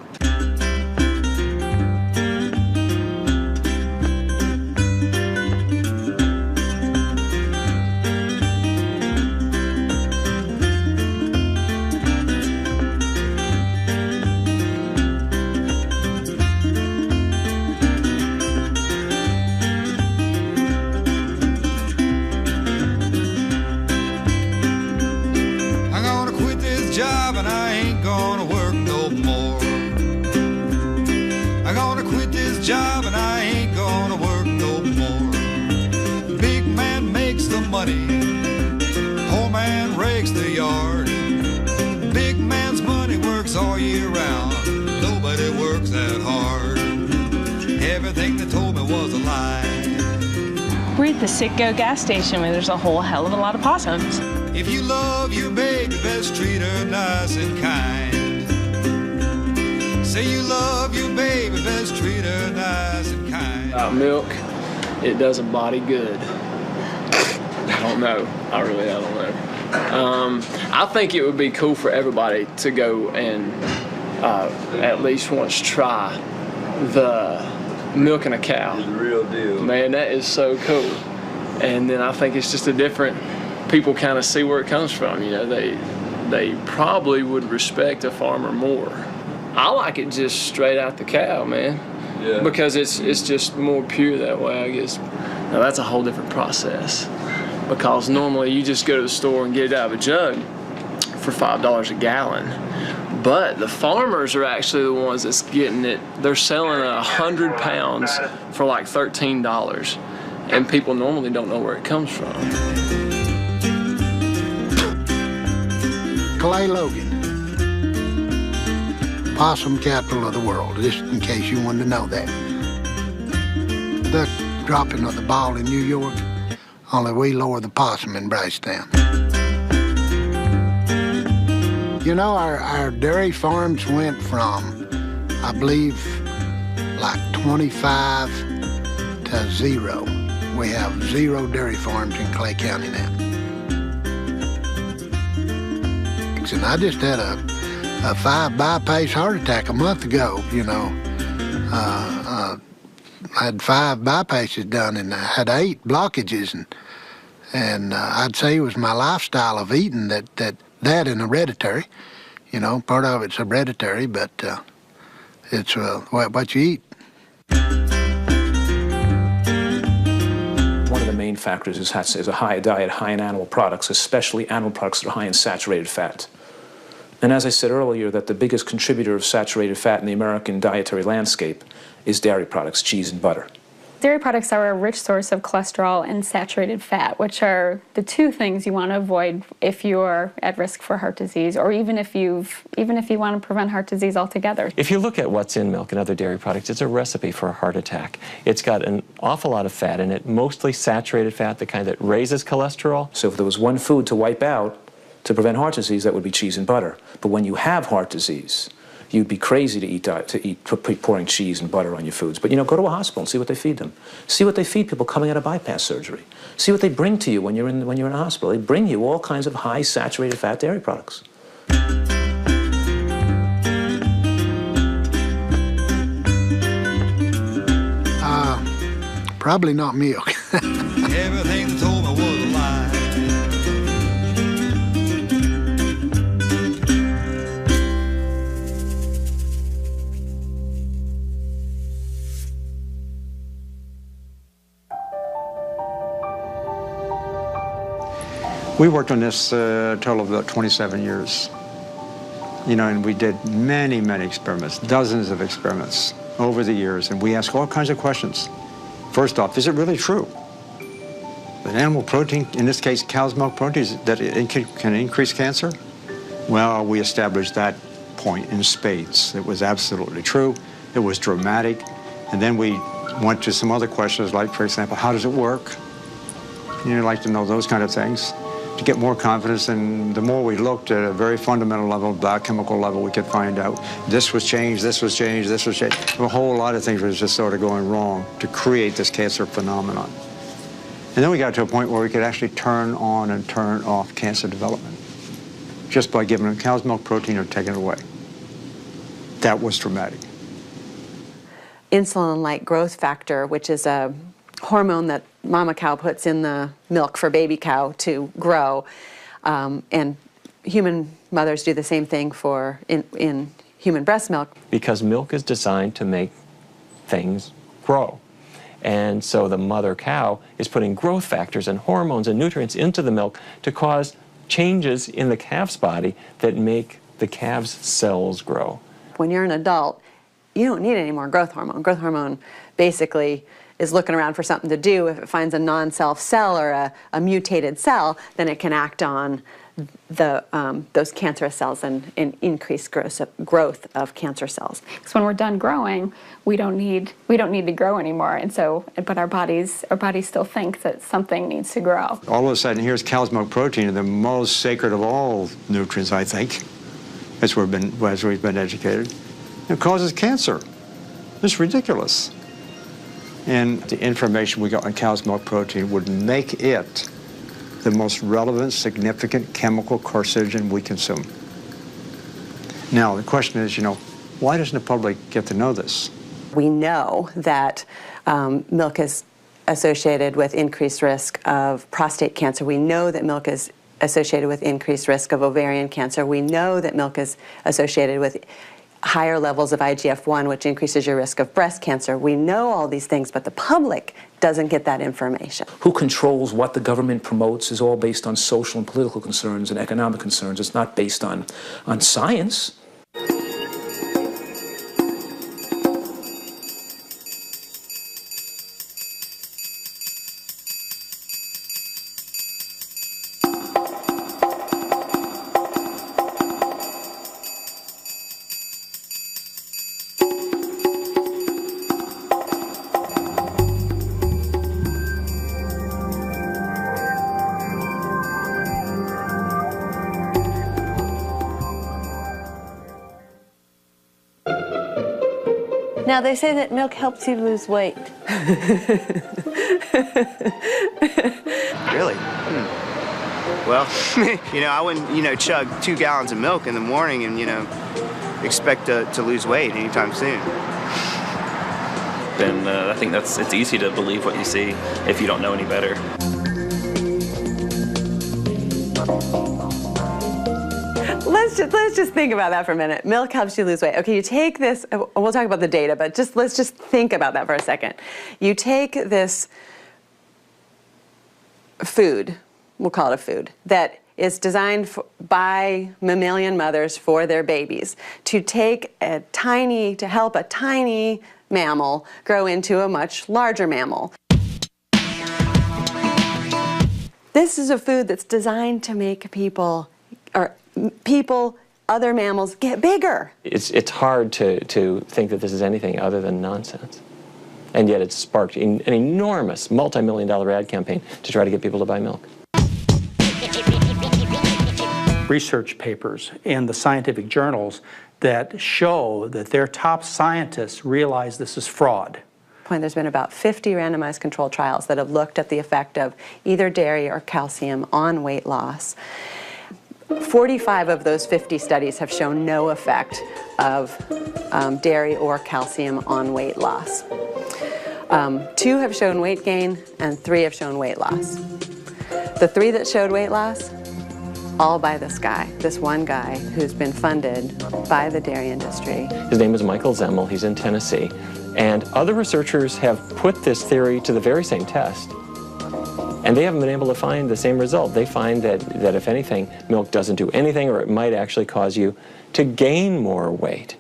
Job and I ain't gonna work no more. I'm gonna quit this job and I ain't gonna work no more. Big man makes the money, poor man rakes the yard. Big man's money works all year round, nobody works that hard. Everything they told me was a lie.
We're at the Citgo gas station where there's a whole hell of a lot of possums.
If you love your baby, best treat her nice and kind. Say you love your baby, best treat her nice and kind.
Milk, it does a body good. I don't know. I don't know. I think it would be cool for everybody to go and at least once try the milking a cow.
It's the real deal.
Man, that is so cool. And then I think it's just a different people kind of see where it comes from. You know, they probably would respect a farmer more. I like it just straight out the cow, man. Yeah. Because it's just more pure that way, I guess. Now that's a whole different process, because normally you just go to the store and get it out of a jug for $5 a gallon. But the farmers are actually the ones that's getting it. They're selling 100 pounds for like $13, and people normally don't know where it comes from.
Clay Logan, possum capital of the world, just in case you wanted to know that. The dropping of the ball in New York, only we lower the possum in Bracetown. You know, our dairy farms went from, I believe, like 25 to 0. We have 0 dairy farms in Clay County now. And I just had a 5 bypass heart attack a month ago, you know. I had 5 bypasses done, and I had 8 blockages, and I'd say it was my lifestyle of eating that and hereditary. You know, part of it's hereditary, but it's what you eat.
One of the main factors is a high diet high in animal products, especially animal products that are high in saturated fat. And as I said earlier, that the biggest contributor of saturated fat in the American dietary landscape is dairy products, cheese and butter.
Dairy products are a rich source of cholesterol and saturated fat, which are the 2 things you want to avoid if you're at risk for heart disease, or even if you want to prevent heart disease altogether.
If you look at what's in milk and other dairy products, it's a recipe for a heart attack. It's got an awful lot of fat in it, mostly saturated fat, the kind that raises cholesterol.
So if there was one food to wipe out to prevent heart disease, that would be cheese and butter. But when you have heart disease, you'd be crazy to eat pouring cheese and butter on your foods. But, you know, go to a hospital and see what they feed them. See what they feed people coming out of bypass surgery. See what they bring to you when you're in a hospital. They bring you all kinds of high saturated fat dairy products.
Probably not milk.
Everything they told me was a lie.
We worked on this a total of about 27 years. You know, and we did many, many experiments, dozens of experiments over the years, and we asked all kinds of questions. First off, is it really true that animal protein, in this case cow's milk protein, that it can increase cancer? Well, we established that point in spades. It was absolutely true. It was dramatic. And then we went to some other questions, like, for example, how does it work? You'd like to know those kind of things to get more confidence, and the more we looked at a very fundamental level, biochemical level, we could find out this was changed, this was changed, this was changed. A whole lot of things was just sort of going wrong to create this cancer phenomenon. And then we got to a point where we could actually turn on and turn off cancer development just by giving them cow's milk protein or taking it away. That was dramatic.
Insulin-like growth factor, which is a hormone that mama cow puts in the milk for baby cow to grow, and human mothers do the same thing in human breast milk.
Because milk is designed to make things grow. And so the mother cow is putting growth factors and hormones and nutrients into the milk to cause changes in the calf's body that make the calf's cells grow.
When you're an adult, you don't need any more growth hormone. Growth hormone basically is looking around for something to do. If it finds a non-self cell or a mutated cell, then it can act on those cancerous cells and increase growth of cancer cells.
Because when we're done growing, we don't need to grow anymore, and so but our bodies still think that something needs to grow.
All of a sudden, here's cow's milk protein, the most sacred of all nutrients, I think, as we've been educated. It causes cancer. It's ridiculous. And the information we got on cow's milk protein would make it the most relevant, significant chemical carcinogen we consume. Now, the question is, why doesn't the public get to know this?
We know that milk is associated with increased risk risk of prostate cancer. We know that milk is associated with increased risk of ovarian cancer. We know that milk is associated with higher levels of IGF-1, which increases your risk of breast cancer. We know all these things, but the public doesn't get that information.
Who controls what the government promotes is all based on social and political concerns and economic concerns. It's not based on science.
Now, they say that milk helps you lose weight.
Really? Well, I wouldn't, chug 2 gallons of milk in the morning and, expect to lose weight anytime soon.
Then I think it's easy to believe what you see if you don't know any better.
Let's just think about that for a minute. Milk helps you lose weight. Okay, you take this, we'll talk about the data, but let's just think about that for a second. You take this food, we'll call it a food, that is designed by mammalian mothers for their babies to help a tiny mammal grow into a much larger mammal. This is a food that's designed to make other mammals get bigger.
It's hard to think that this is anything other than nonsense. And yet it's sparked an enormous multi-million-dollar ad campaign to try to get people to buy milk.
Research papers in the scientific journals that show that their top scientists realize this is fraud.
There's been about 50 randomized controlled trials that have looked at the effect of either dairy or calcium on weight loss. 45 of those 50 studies have shown no effect of dairy or calcium on weight loss. 2 have shown weight gain and 3 have shown weight loss. The 3 that showed weight loss, all by this guy, this one guy who's been funded by the dairy industry.
His name is Michael Zemmel. He's in Tennessee. And other researchers have put this theory to the very same test. And they haven't been able to find the same result. They find that if anything, milk doesn't do anything, or it might actually cause you to gain more weight.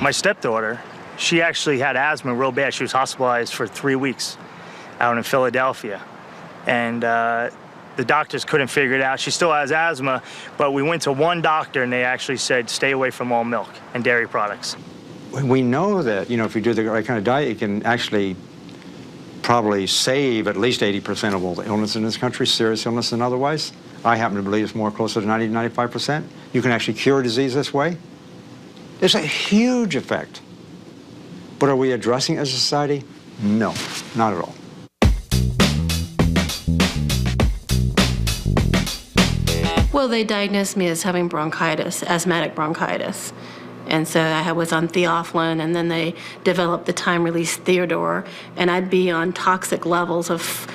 My stepdaughter, she actually had asthma real bad. She was hospitalized for 3 weeks out in Philadelphia. And the doctors couldn't figure it out. She still has asthma, but we went to one doctor and they actually said, stay away from all milk and dairy products.
We know that, if you do the right kind of diet, you can actually probably save at least 80% of all the illness in this country, serious illness and otherwise. I happen to believe it's more closer to 90 to 95%. You can actually cure disease this way. It's a huge effect. But are we addressing it as a society? No, not at all.
Well, they diagnosed me as having bronchitis, asthmatic bronchitis. And so I was on theophylline, and then they developed the time-release Theodore, and I'd be on toxic levels of,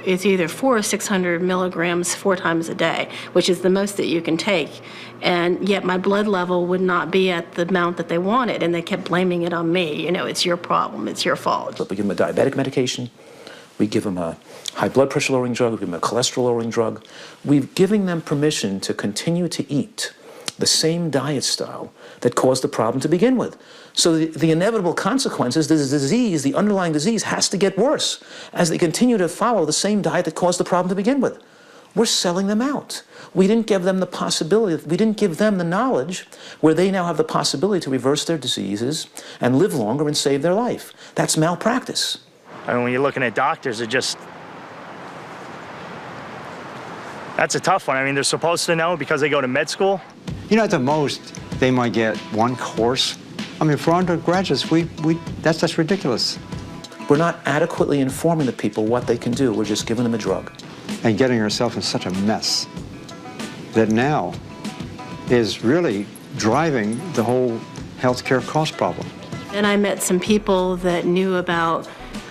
it's either 400 or 600 milligrams 4 times a day, which is the most that you can take. And yet my blood level would not be at the amount that they wanted, and they kept blaming it on me. It's your problem, it's your fault.
We give them a diabetic medication, we give them a high blood pressure lowering drug, we give them a cholesterol lowering drug. We're giving them permission to continue to eat the same diet style that caused the problem to begin with. So the inevitable consequences, the underlying disease has to get worse as they continue to follow the same diet that caused the problem to begin with. We're selling them out. We didn't give them the possibility, we didn't give them the knowledge where they now have the possibility to reverse their diseases and live longer and save their life. That's malpractice.
I mean, when you're looking at doctors, that's a tough one. I mean, they're supposed to know because they go to med school.
At the most, they might get 1 course I mean, for undergraduates, that's ridiculous.
We're not adequately informing the people what they can do. We're just giving them a drug.
And getting yourself in such a mess that now is really driving the whole healthcare cost problem.
And I met some people that knew about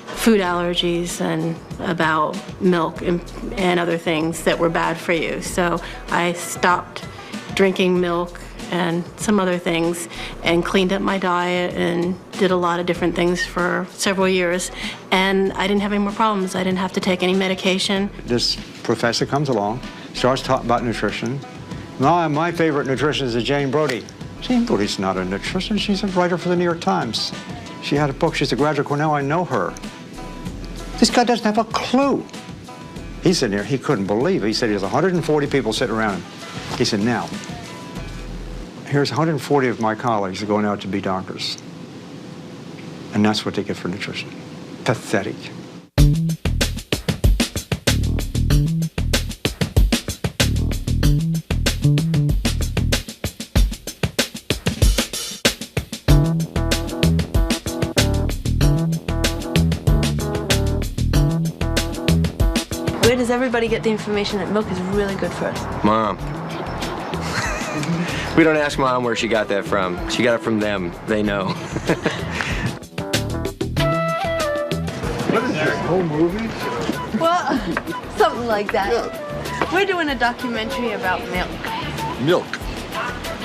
food allergies and about milk and other things that were bad for you. So I stopped drinking milk and some other things and cleaned up my diet and did a lot of different things for several years. And I didn't have any more problems. I didn't have to take any medication.
This professor comes along, starts talking about nutrition. My favorite nutritionist is Jane Brody. Jane Brody's not a nutritionist. She's a writer for the New York Times. She had a book. She's a graduate Cornell. I know her. This guy doesn't have a clue. He's sitting there. He couldn't believe it. He said he has 140 people sitting around him. He said, now, here's 140 of my colleagues going out to be doctors. And that's what they get for nutrition. Pathetic.
Where does everybody get the information that milk is really good for us?
Mom. We don't ask Mom where she got that from. She got it from them. They know.
What is this, whole movie?
Well, something like that. Yeah. We're doing a documentary about milk.
Milk.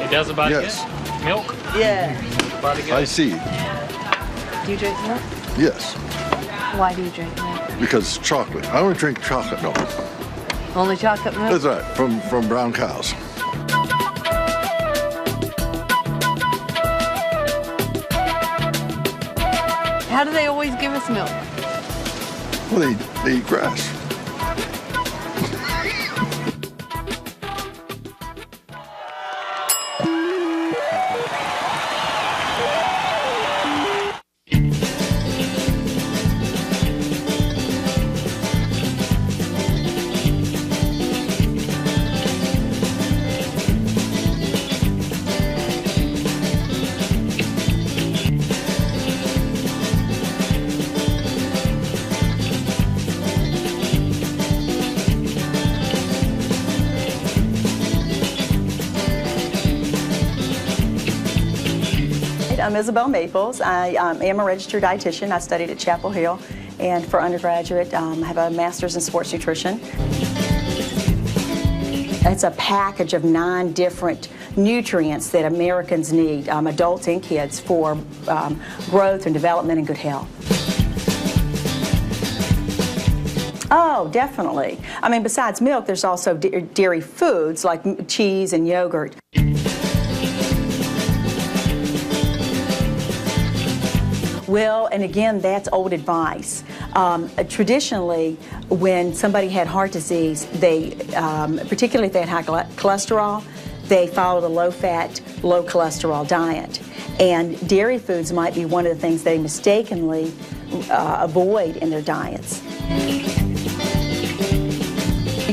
It does about
yes.
Good? Milk?
Yeah.
I see.
Do you drink milk?
Yes.
Why do you drink milk?
Because it's chocolate. I only drink chocolate milk.
Only chocolate milk?
That's right, from brown cows.
How do they always give us milk?
Well, they eat grass.
I'm Isabel Maples. I am a registered dietitian. I studied at Chapel Hill, and for undergraduate, I have a master's in sports nutrition. It's a package of 9 different nutrients that Americans need, adults and kids, for growth and development and good health. Oh, definitely. I mean, besides milk, there's also dairy foods like cheese and yogurt. Well, and again, that's old advice. Traditionally, when somebody had heart disease, they, particularly if they had high cholesterol, they followed a low-fat, low-cholesterol diet. And dairy foods might be one of the things they mistakenly avoid in their diets.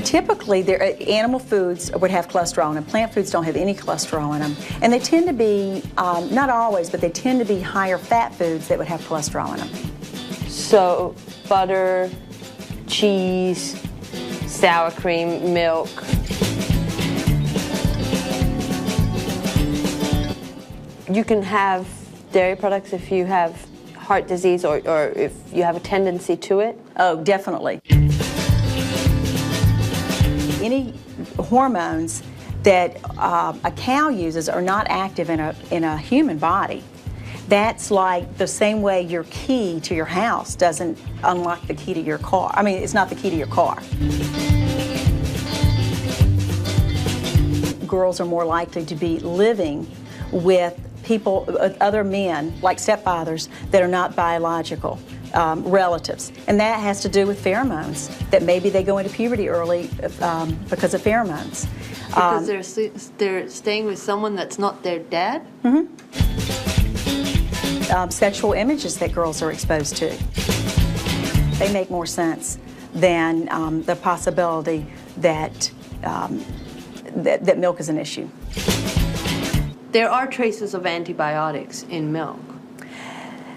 Typically, animal foods would have cholesterol in them. Plant foods don't have any cholesterol in them. And they tend to be, not always, but they tend to be higher fat foods that would have cholesterol in them.
So, butter, cheese, sour cream, milk. You can have dairy products if you have heart disease or if you have a tendency to it?
Oh, definitely. Any hormones that a cow uses are not active in a human body. That's like the same way your key to your house doesn't unlock the key to your car. I mean, it's not the key to your car. Girls are more likely to be living with people, other men, like stepfathers, that are not biological. Relatives, and that has to do with pheromones, that maybe they go into puberty early because of pheromones.
Because they're staying with someone that's not their dad?
Mm-hmm. Sexual images that girls are exposed to. They make more sense than the possibility that, that milk is an issue.
There are traces of antibiotics in milk.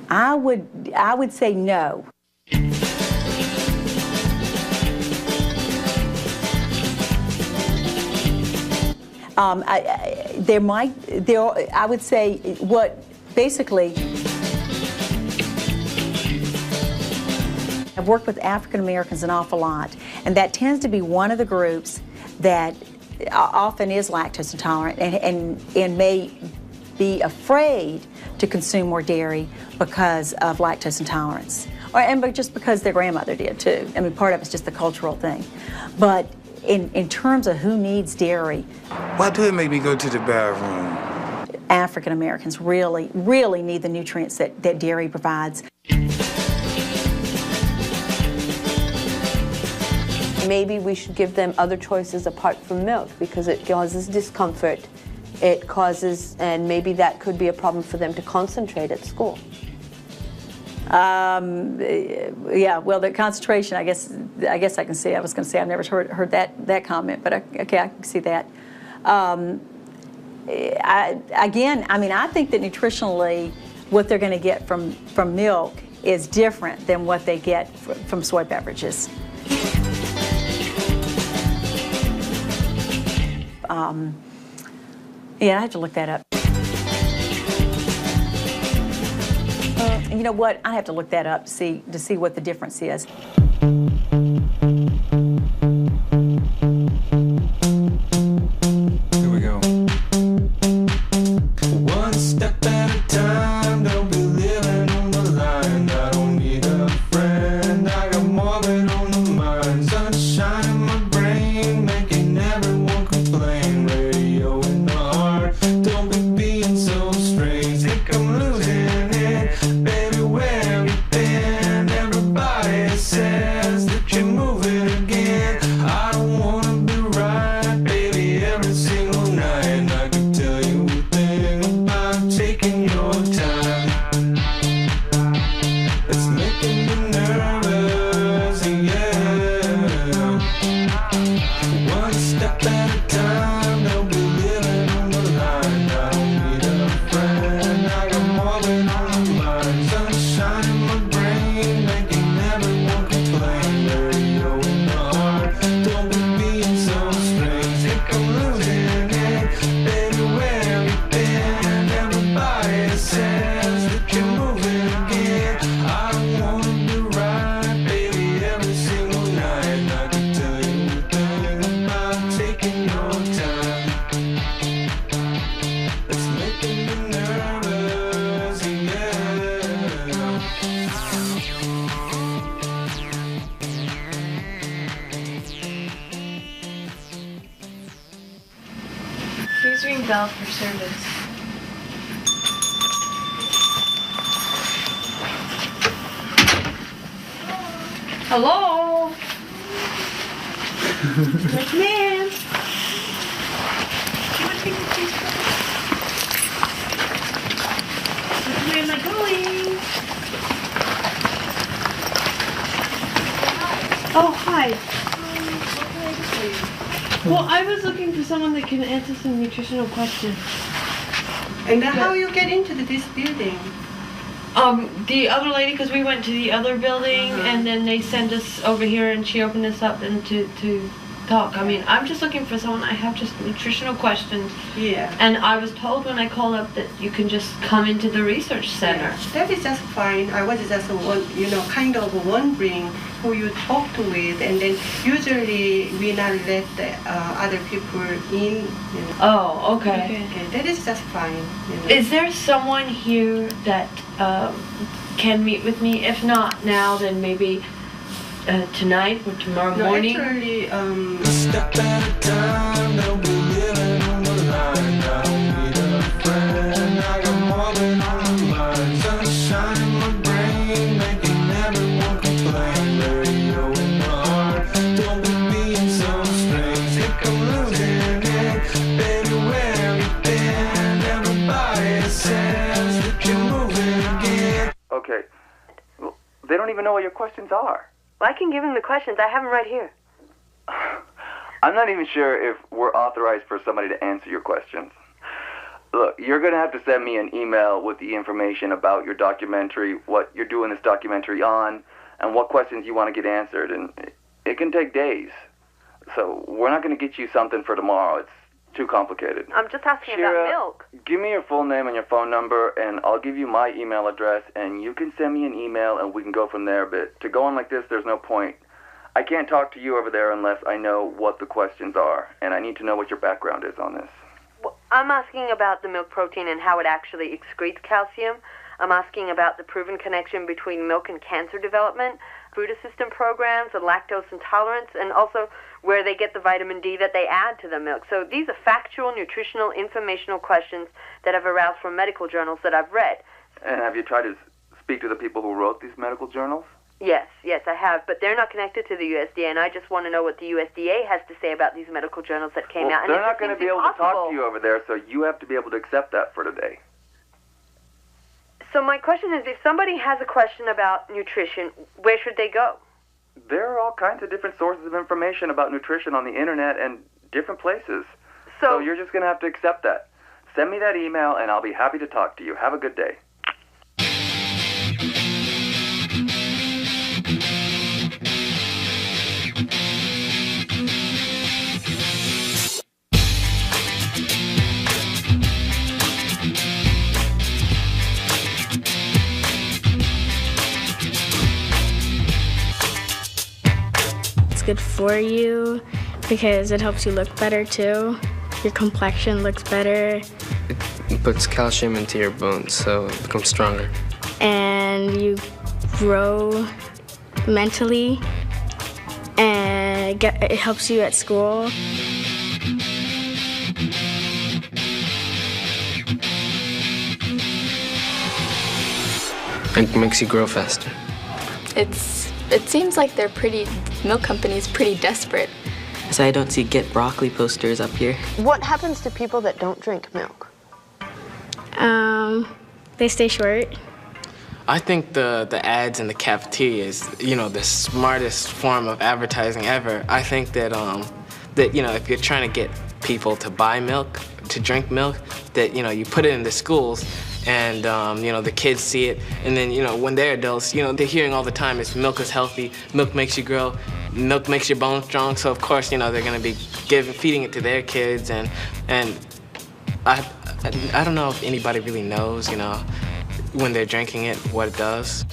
I would say no. I would say what basically, I've worked with African Americans an awful lot, and that tends to be one of the groups that often is lactose intolerant and may be afraid to consume more dairy because of lactose intolerance, but just because their grandmother did too. I mean, part of it's just the cultural thing. But in terms of who needs dairy,
why do it make me go to the bathroom?
African Americans really, really need the nutrients that dairy provides.
Maybe we should give them other choices apart from milk because it causes discomfort. It causes, and maybe that could be a problem for them to concentrate at school.
Yeah, well, the concentration, I guess I can see. I was going to say I've never heard that comment, but okay, I can see that. Again, I mean, I think that nutritionally, what they're going to get from milk is different than what they get from soy beverages. Yeah, I have to look that up. You know what? I have to look that up to see what the difference is.
Here we go. One step at a time, don't be living on the line. I don't need a friend, I got more than on the mind. Sunshine in my brain, making everyone complain. Radio in the heart, don't be being so strange. Think I'm losing it, baby, where have you been? Everybody says that you're moving again. I don't wanna be right, baby, every single night. And I could tell you a thing about taking your time. It's making me nervous, yeah. One step at a time, don't be living on the line. I don't need a friend, I got more than on the mind. Sunshine in my brain, making everyone complain. Radio in the heart, don't be being so strange. Think I'm losing it, baby, where have you been? Everybody says that you're moving again. I don't wanna be right, baby, every single night. And I can tell you a thing about taking your time. It's making me nervous, yeah.
Please ring bell for service. Hello? Yes, ma'am. You want to take the cheese for me? Where am I going? Oh, hi.
What can I do for you?
Well, I was looking for someone that can answer some nutritional questions.
And then how you get into this building?
The other lady, because we went to the other building, and then they sent us over here, and she opened us up and to talk. I mean, I'm just looking for someone. I have just nutritional questions.
Yeah.
And I was told when I called up that you can just come into the research center.
Yeah, that is just fine. I was just kind of wondering who you talked with, and then usually we not let the other people in.
Oh, okay.
Okay, that is just fine.
Is there someone here that can meet with me? If not now, then maybe tonight or tomorrow morning?
Actually,
Step at a time, don't be living on the line. I don't need a friend, I got more than on the mind. Sunshine in my brain, making everyone complain. Radio in the heart, don't be being so strange. Think I'm losing it, baby, where have you been? Everybody says that you're moving again.
Okay. Well, they don't even know what your questions are.
Well, I can give him the questions. I have them right here.
I'm not even sure if we're authorized for somebody to answer your questions. Look, you're going to have to send me an email with the information about your documentary, what you're doing this documentary on, and what questions you want to get answered. And it can take days. So we're not going to get you something for tomorrow. It's too complicated.
I'm just asking
Shira,
about milk.
Give me your full name and your phone number, and I'll give you my email address, and you can send me an email, and we can go from there. But to go on like this, there's no point. I can't talk to you over there unless I know what the questions are, and I need to know what your background is on this.
Well, I'm asking about the milk protein and how it actually excretes calcium. I'm asking about the proven connection between milk and cancer development, food assistance programs, and lactose intolerance, and also where they get the vitamin D that they add to the milk. So these are factual, nutritional, informational questions that have aroused from medical journals that I've read.
And have you tried to speak to the people who wrote these medical journals?
Yes, I have, but they're not connected to the USDA, and I just want to know what the USDA has to say about these medical journals that came out. And
They're not going to be able to talk to you over there, so you have to be able to accept that for today.
So my question is, if somebody has a question about nutrition, where should they go?
There are all kinds of different sources of information about nutrition on the internet and different places. So you're just going to have to accept that. Send me that email, and I'll be happy to talk to you. Have a good day.
Good for you because it helps you look better too. Your complexion looks better.
It puts calcium into your bones so it becomes stronger.
And you grow mentally and it helps you at school.
It makes you grow faster.
It seems like milk company's pretty desperate.
So I don't see Get Broccoli posters up here.
What happens to people that don't drink milk?
They stay short.
I think the ads in the cafeteria is, the smartest form of advertising ever. I think that if you're trying to get people to buy milk, to drink milk, that you put it in the schools. And, the kids see it, and then, when they're adults, they're hearing all the time is milk is healthy, milk makes you grow, milk makes your bones strong, so of course, they're gonna be feeding it to their kids, and I don't know if anybody really knows, when they're drinking it, what it does.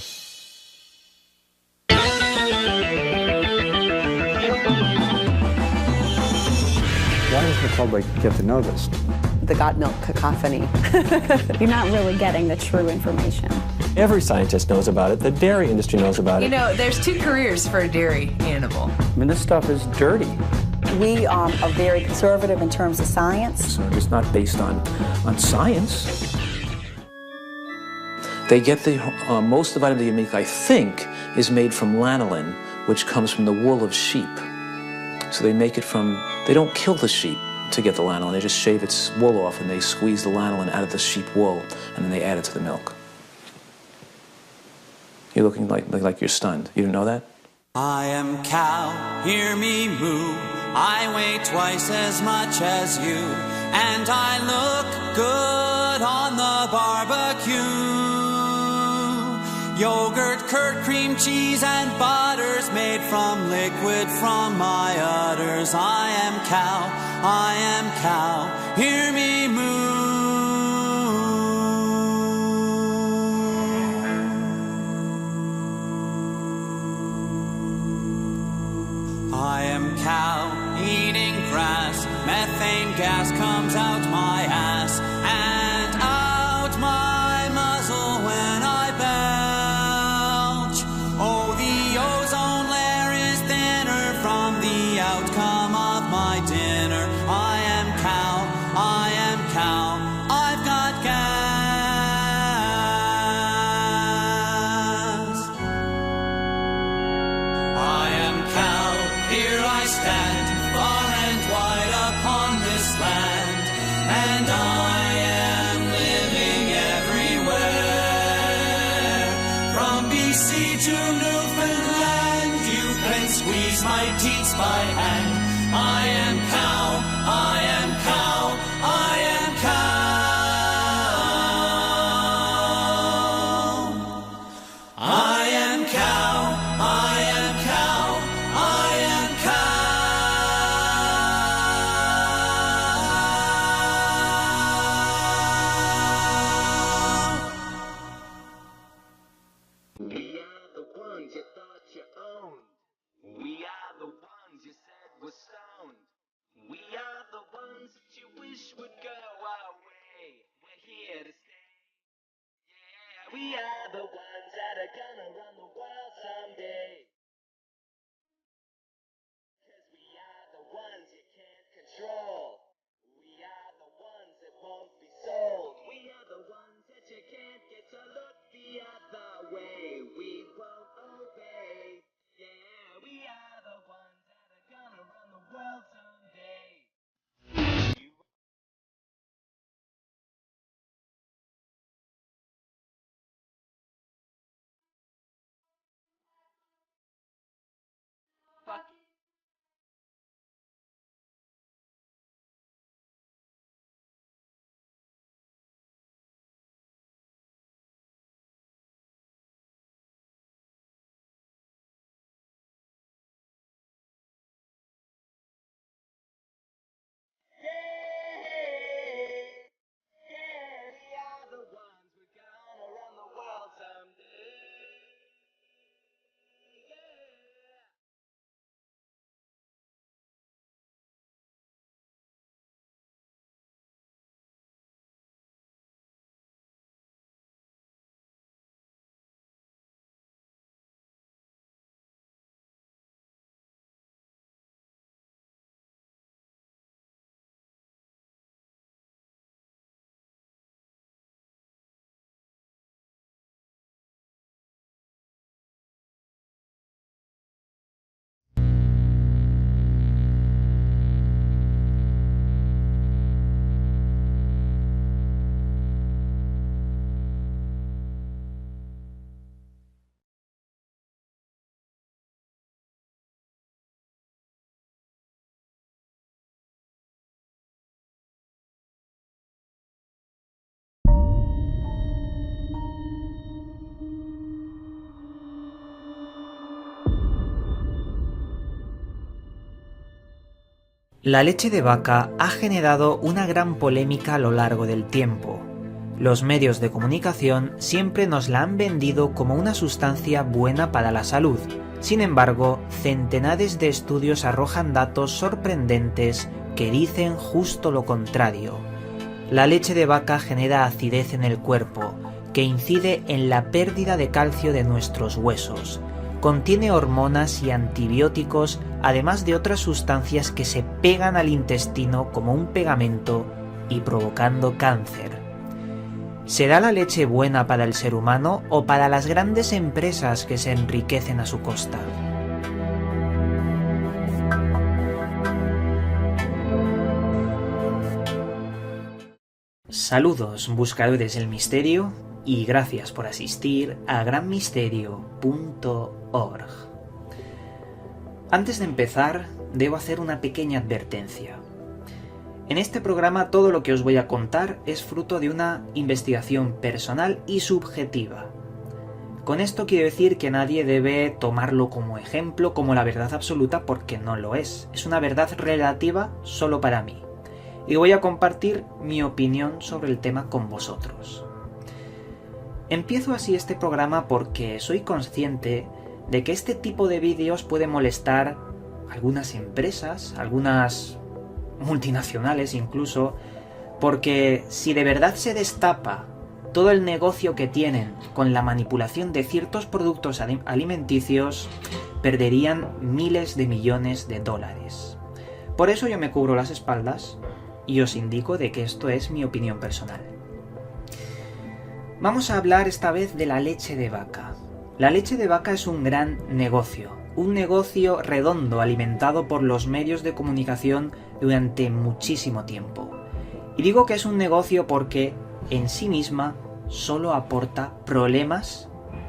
Why does the public get to know this?
The got milk cacophony.
You're not really getting the true information.
Every scientist knows about it. The dairy industry knows about it.
There's two careers for a dairy animal.
I mean, this stuff is dirty.
We are very conservative in terms of science.
So it's not based on science. They get most of the vitamin D milk, I think, is made from lanolin, which comes from the wool of sheep. So they make it they don't kill the sheep to get the lanolin. They just shave its wool off and they squeeze the lanolin out of the sheep wool and then they add it to the milk. You're looking like you're stunned. You didn't know that?
I am cow, hear me moo. I weigh twice as much as you, and I look good on the barbecue. Yogurt, curd, cream, cheese, and butters made from liquid from my udders. I am cow, hear me moo. I am cow, eating grass, methane gas comes out my ass, and out my muzzle when I belch. Oh, the ozone layer is thinner from the outcome of my dinner. I am cow, I've got gas. I am cow, here I stand, far and wide upon this land, and I am living everywhere. From BC to Newfoundland, you can squeeze my teats by hand. I am cow, I am cow, I am cow.
La leche de vaca ha generado una gran polémica a lo largo del tiempo. Los medios de comunicación siempre nos la han vendido como una sustancia buena para la salud. Sin embargo, centenares de estudios arrojan datos sorprendentes que dicen justo lo contrario. La leche de vaca genera acidez en el cuerpo, que incide en la pérdida de calcio de nuestros huesos. Contiene hormonas y antibióticos, además de otras sustancias que se pegan al intestino como un pegamento y provocando cáncer. ¿Será la leche buena para el ser humano o para las grandes empresas que se enriquecen a su costa? Saludos, buscadores del misterio, y gracias por asistir a granmisterio.org. Antes de empezar, debo hacer una pequeña advertencia. En este programa todo lo que os voy a contar es fruto de una investigación personal y subjetiva. Con esto quiero decir que nadie debe tomarlo como ejemplo, como la verdad absoluta, porque no lo es. Es una verdad relativa solo para mí. Y voy a compartir mi opinión sobre el tema con vosotros. Empiezo así este programa porque soy consciente de que este tipo de vídeos puede molestar a algunas empresas, algunas multinacionales incluso, porque si de verdad se destapa todo el negocio que tienen con la manipulación de ciertos productos alimenticios, perderían miles de millones de dólares. Por eso yo me cubro las espaldas y os indico de que esto es mi opinión personal. Vamos a hablar esta vez de la leche de vaca. La leche de vaca es un gran negocio, un negocio redondo alimentado por los medios de comunicación durante muchísimo tiempo. Y digo que es un negocio porque en sí misma solo aporta problemas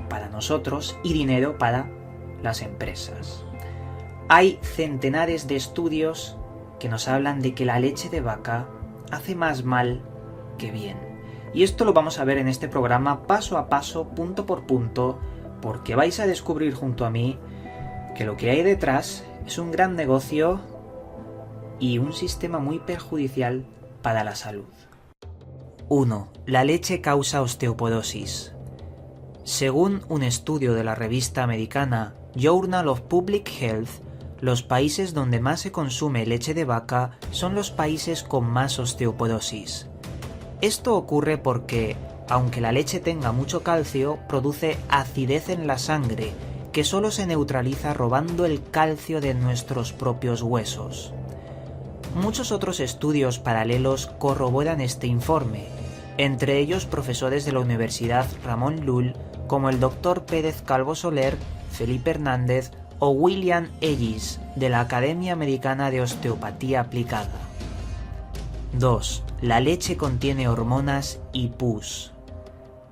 para nosotros y dinero para las empresas. Hay centenares de estudios que nos hablan de que la leche de vaca hace más mal que bien. Y esto lo vamos a ver en este programa paso a paso, punto por punto, porque vais a descubrir junto a mí que lo que hay detrás es un gran negocio y un sistema muy perjudicial para la salud. 1. La leche causa osteoporosis. Según un estudio de la revista americana Journal of Public Health, los países donde más se consume leche de vaca son los países con más osteoporosis. Esto ocurre porque, aunque la leche tenga mucho calcio, produce acidez en la sangre, que solo se neutraliza robando el calcio de nuestros propios huesos. Muchos otros estudios paralelos corroboran este informe, entre ellos profesores de la Universidad Ramón Llull, como el Dr. Pérez Calvo Soler, Felipe Hernández o William Ellis, de la Academia Americana de Osteopatía Aplicada. 2. La leche contiene hormonas y pus.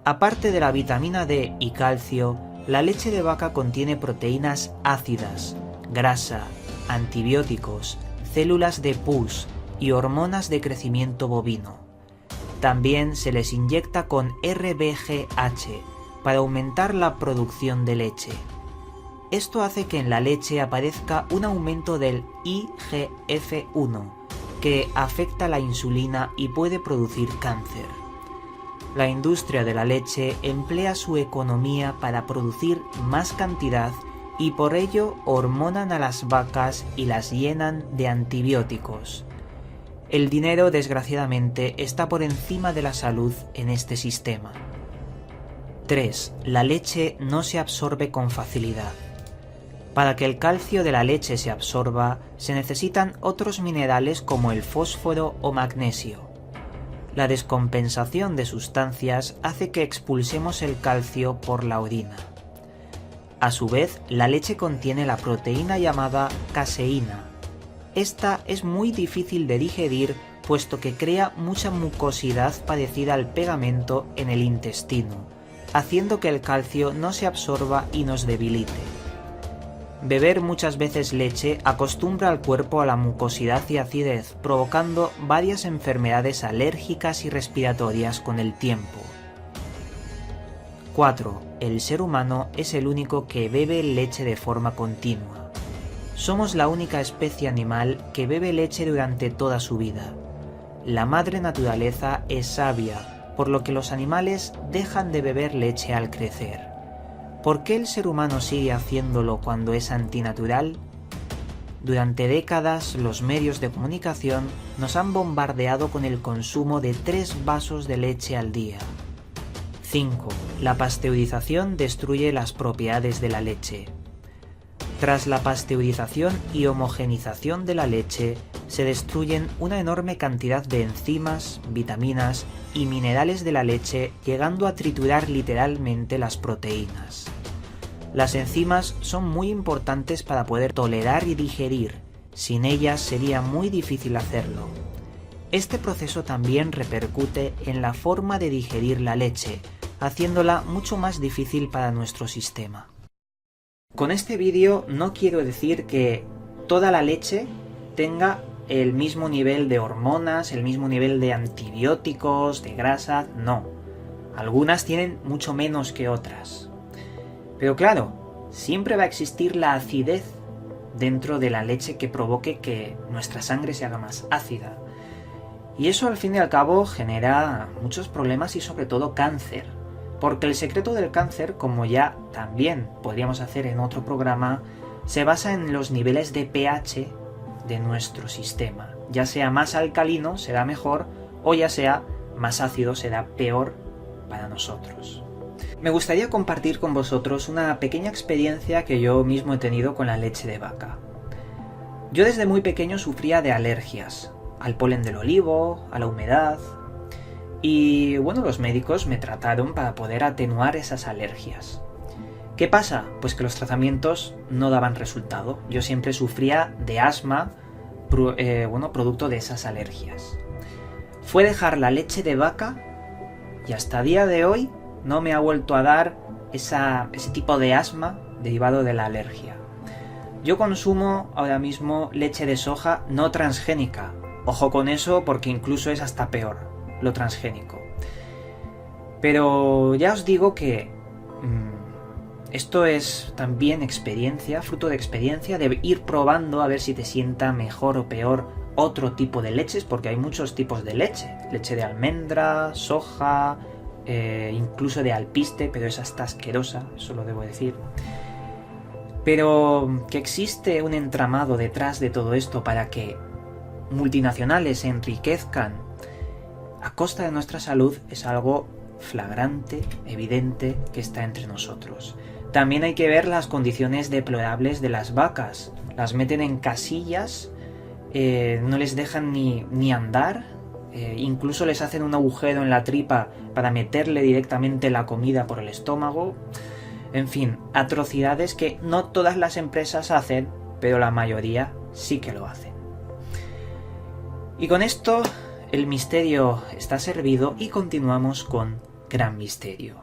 Aparte de la vitamina D y calcio, la leche de vaca contiene proteínas ácidas, grasa, antibióticos, células de pus y hormonas de crecimiento bovino. También se les inyecta con RBGH para aumentar la producción de leche. Esto hace que en la leche aparezca un aumento del IGF-1, que afecta la insulina y puede producir cáncer. La industria de la leche emplea su economía para producir más cantidad y por ello hormonan a las vacas y las llenan de antibióticos. El dinero, desgraciadamente, está por encima de la salud en este sistema. 3. La leche no se absorbe con facilidad. Para que el calcio de la leche se absorba, se necesitan otros minerales como el fósforo o magnesio. La descompensación de sustancias hace que expulsemos el calcio por la orina. A su vez, la leche contiene la proteína llamada caseína. Esta es muy difícil de digerir, puesto que crea mucha mucosidad parecida al pegamento en el intestino, haciendo que el calcio no se absorba y nos debilite. Beber muchas veces leche acostumbra al cuerpo a la mucosidad y acidez, provocando varias enfermedades alérgicas y respiratorias con el tiempo. 4. El ser humano es el único que bebe leche de forma continua. Somos la única especie animal que bebe leche durante toda su vida. La madre naturaleza es sabia, por lo que los animales dejan de beber leche al crecer. ¿Por qué el ser humano sigue haciéndolo cuando es antinatural? Durante décadas, los medios de comunicación nos han bombardeado con el consumo de 3 vasos de leche al día. 5. La pasteurización destruye las propiedades de la leche. Tras la pasteurización y homogenización de la leche, se destruyen una enorme cantidad de enzimas, vitaminas y minerales de la leche, llegando a triturar literalmente las proteínas. Las enzimas son muy importantes para poder tolerar y digerir. Sin ellas sería muy difícil hacerlo. Este proceso también repercute en la forma de digerir la leche, haciéndola mucho más difícil para nuestro sistema. Con este vídeo no quiero decir que toda la leche tenga el mismo nivel de hormonas, el mismo nivel de antibióticos, de grasa, no. Algunas tienen mucho menos que otras. Pero claro, siempre va a existir la acidez dentro de la leche que provoque que nuestra sangre se haga más ácida. Y eso al fin y al cabo genera muchos problemas y sobre todo cáncer. Porque el secreto del cáncer, como ya también podríamos hacer en otro programa, se basa en los niveles de pH de nuestro sistema. Ya sea más alcalino será mejor o ya sea más ácido será peor para nosotros. Me gustaría compartir con vosotros una pequeña experiencia que yo mismo he tenido con la leche de vaca. Yo desde muy pequeño sufría de alergias, al polen del olivo, a la humedad, y bueno, los médicos me trataron para poder atenuar esas alergias. ¿Qué pasa? Pues que los tratamientos no daban resultado. Yo siempre sufría de asma, producto de esas alergias. Fue dejar la leche de vaca y hasta el día de hoy no me ha vuelto a dar ese tipo de asma derivado de la alergia. Yo consumo ahora mismo leche de soja no transgénica. Ojo con eso porque incluso es hasta peor, lo transgénico. Pero ya os digo que esto es también experiencia, fruto de experiencia, de ir probando a ver si te sienta mejor o peor otro tipo de leches, porque hay muchos tipos de leche. Leche de almendra, soja, incluso de alpiste, pero esa está asquerosa, eso lo debo decir. Pero que existe un entramado detrás de todo esto para que multinacionales se enriquezcan a costa de nuestra salud es algo flagrante, evidente, que está entre nosotros. También hay que ver las condiciones deplorables de las vacas. Las meten en casillas, no les dejan ni andar, incluso les hacen un agujero en la tripa para meterle directamente la comida por el estómago. En fin, atrocidades que no todas las empresas hacen, pero la mayoría sí que lo hacen. Y con esto el misterio está servido y continuamos con Gran Misterio.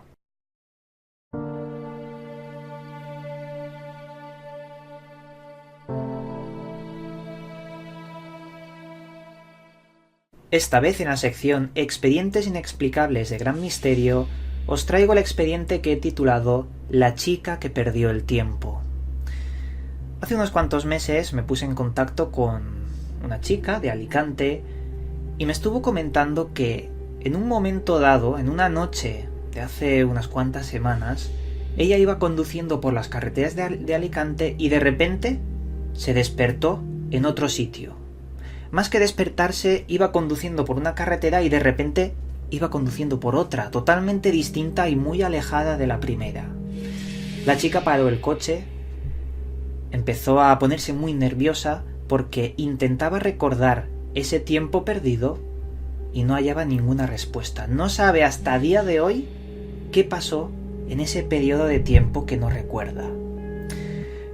Esta vez en la sección Expedientes inexplicables de Gran Misterio os traigo el expediente que he titulado La chica que perdió el tiempo. Hace unos cuantos meses me puse en contacto con una chica de Alicante y me estuvo comentando que en un momento dado, en una noche de hace unas cuantas semanas, ella iba conduciendo por las carreteras de Alicante y de repente se despertó en otro sitio. Más que despertarse, iba conduciendo por una carretera y de repente iba conduciendo por otra, totalmente distinta y muy alejada de la primera. La chica paró el coche, empezó a ponerse muy nerviosa porque intentaba recordar ese tiempo perdido y no hallaba ninguna respuesta. No sabe hasta día de hoy qué pasó en ese periodo de tiempo que no recuerda.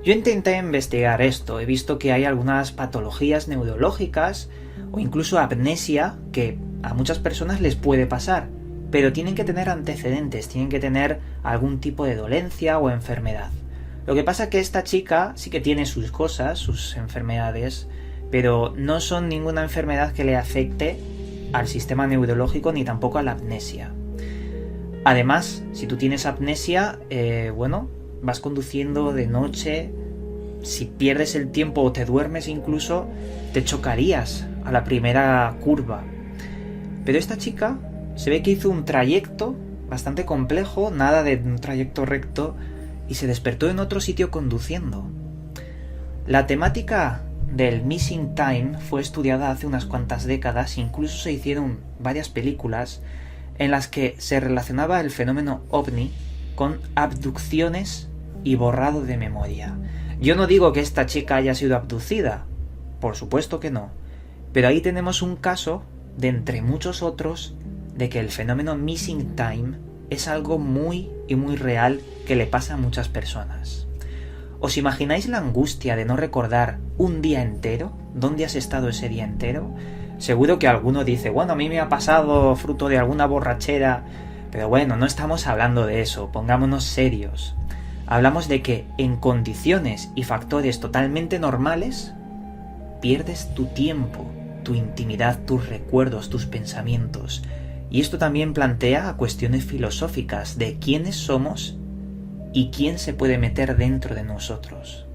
Yo intenté investigar esto, he visto que hay algunas patologías neurológicas o incluso amnesia que a muchas personas les puede pasar, pero tienen que tener antecedentes, tienen que tener algún tipo de dolencia o enfermedad. Lo que pasa es que esta chica sí que tiene sus cosas, sus enfermedades, pero no son ninguna enfermedad que le afecte al sistema neurológico ni tampoco a la amnesia. Además, si tú tienes amnesia, vas conduciendo de noche si pierdes el tiempo o te duermes incluso, te chocarías a la primera curva. Pero esta chica se ve que hizo un trayecto bastante complejo, nada de un trayecto recto, y se despertó en otro sitio conduciendo. La temática del missing time fue estudiada hace unas cuantas décadas, incluso se hicieron varias películas en las que se relacionaba el fenómeno ovni con abducciones y borrado de memoria. Yo no digo que esta chica haya sido abducida, por supuesto que no, pero ahí tenemos un caso de entre muchos otros de que el fenómeno missing time es algo muy y muy real que le pasa a muchas personas. ¿Os imagináis la angustia de no recordar un día entero? ¿Dónde has estado ese día entero? Seguro que alguno dice, bueno, a mí me ha pasado fruto de alguna borrachera, pero bueno, no estamos hablando de eso, pongámonos serios. Hablamos de que en condiciones y factores totalmente normales, pierdes tu tiempo, tu intimidad, tus recuerdos, tus pensamientos. Y esto también plantea cuestiones filosóficas de quiénes somos y quién se puede meter dentro de nosotros.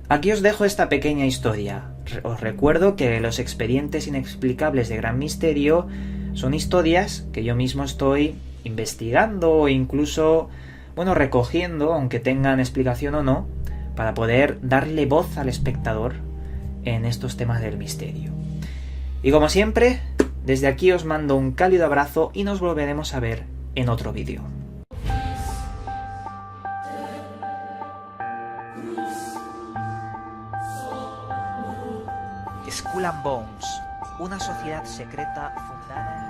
Aquí os dejo esta pequeña historia. Os recuerdo que los expedientes inexplicables de Gran Misterio son historias que yo mismo estoy investigando o incluso, recogiendo, aunque tengan explicación o no, para poder darle voz al espectador en estos temas del misterio. Y como siempre, desde aquí os mando un cálido abrazo y nos volveremos a ver en otro vídeo. Skull and Bones, una sociedad secreta fundada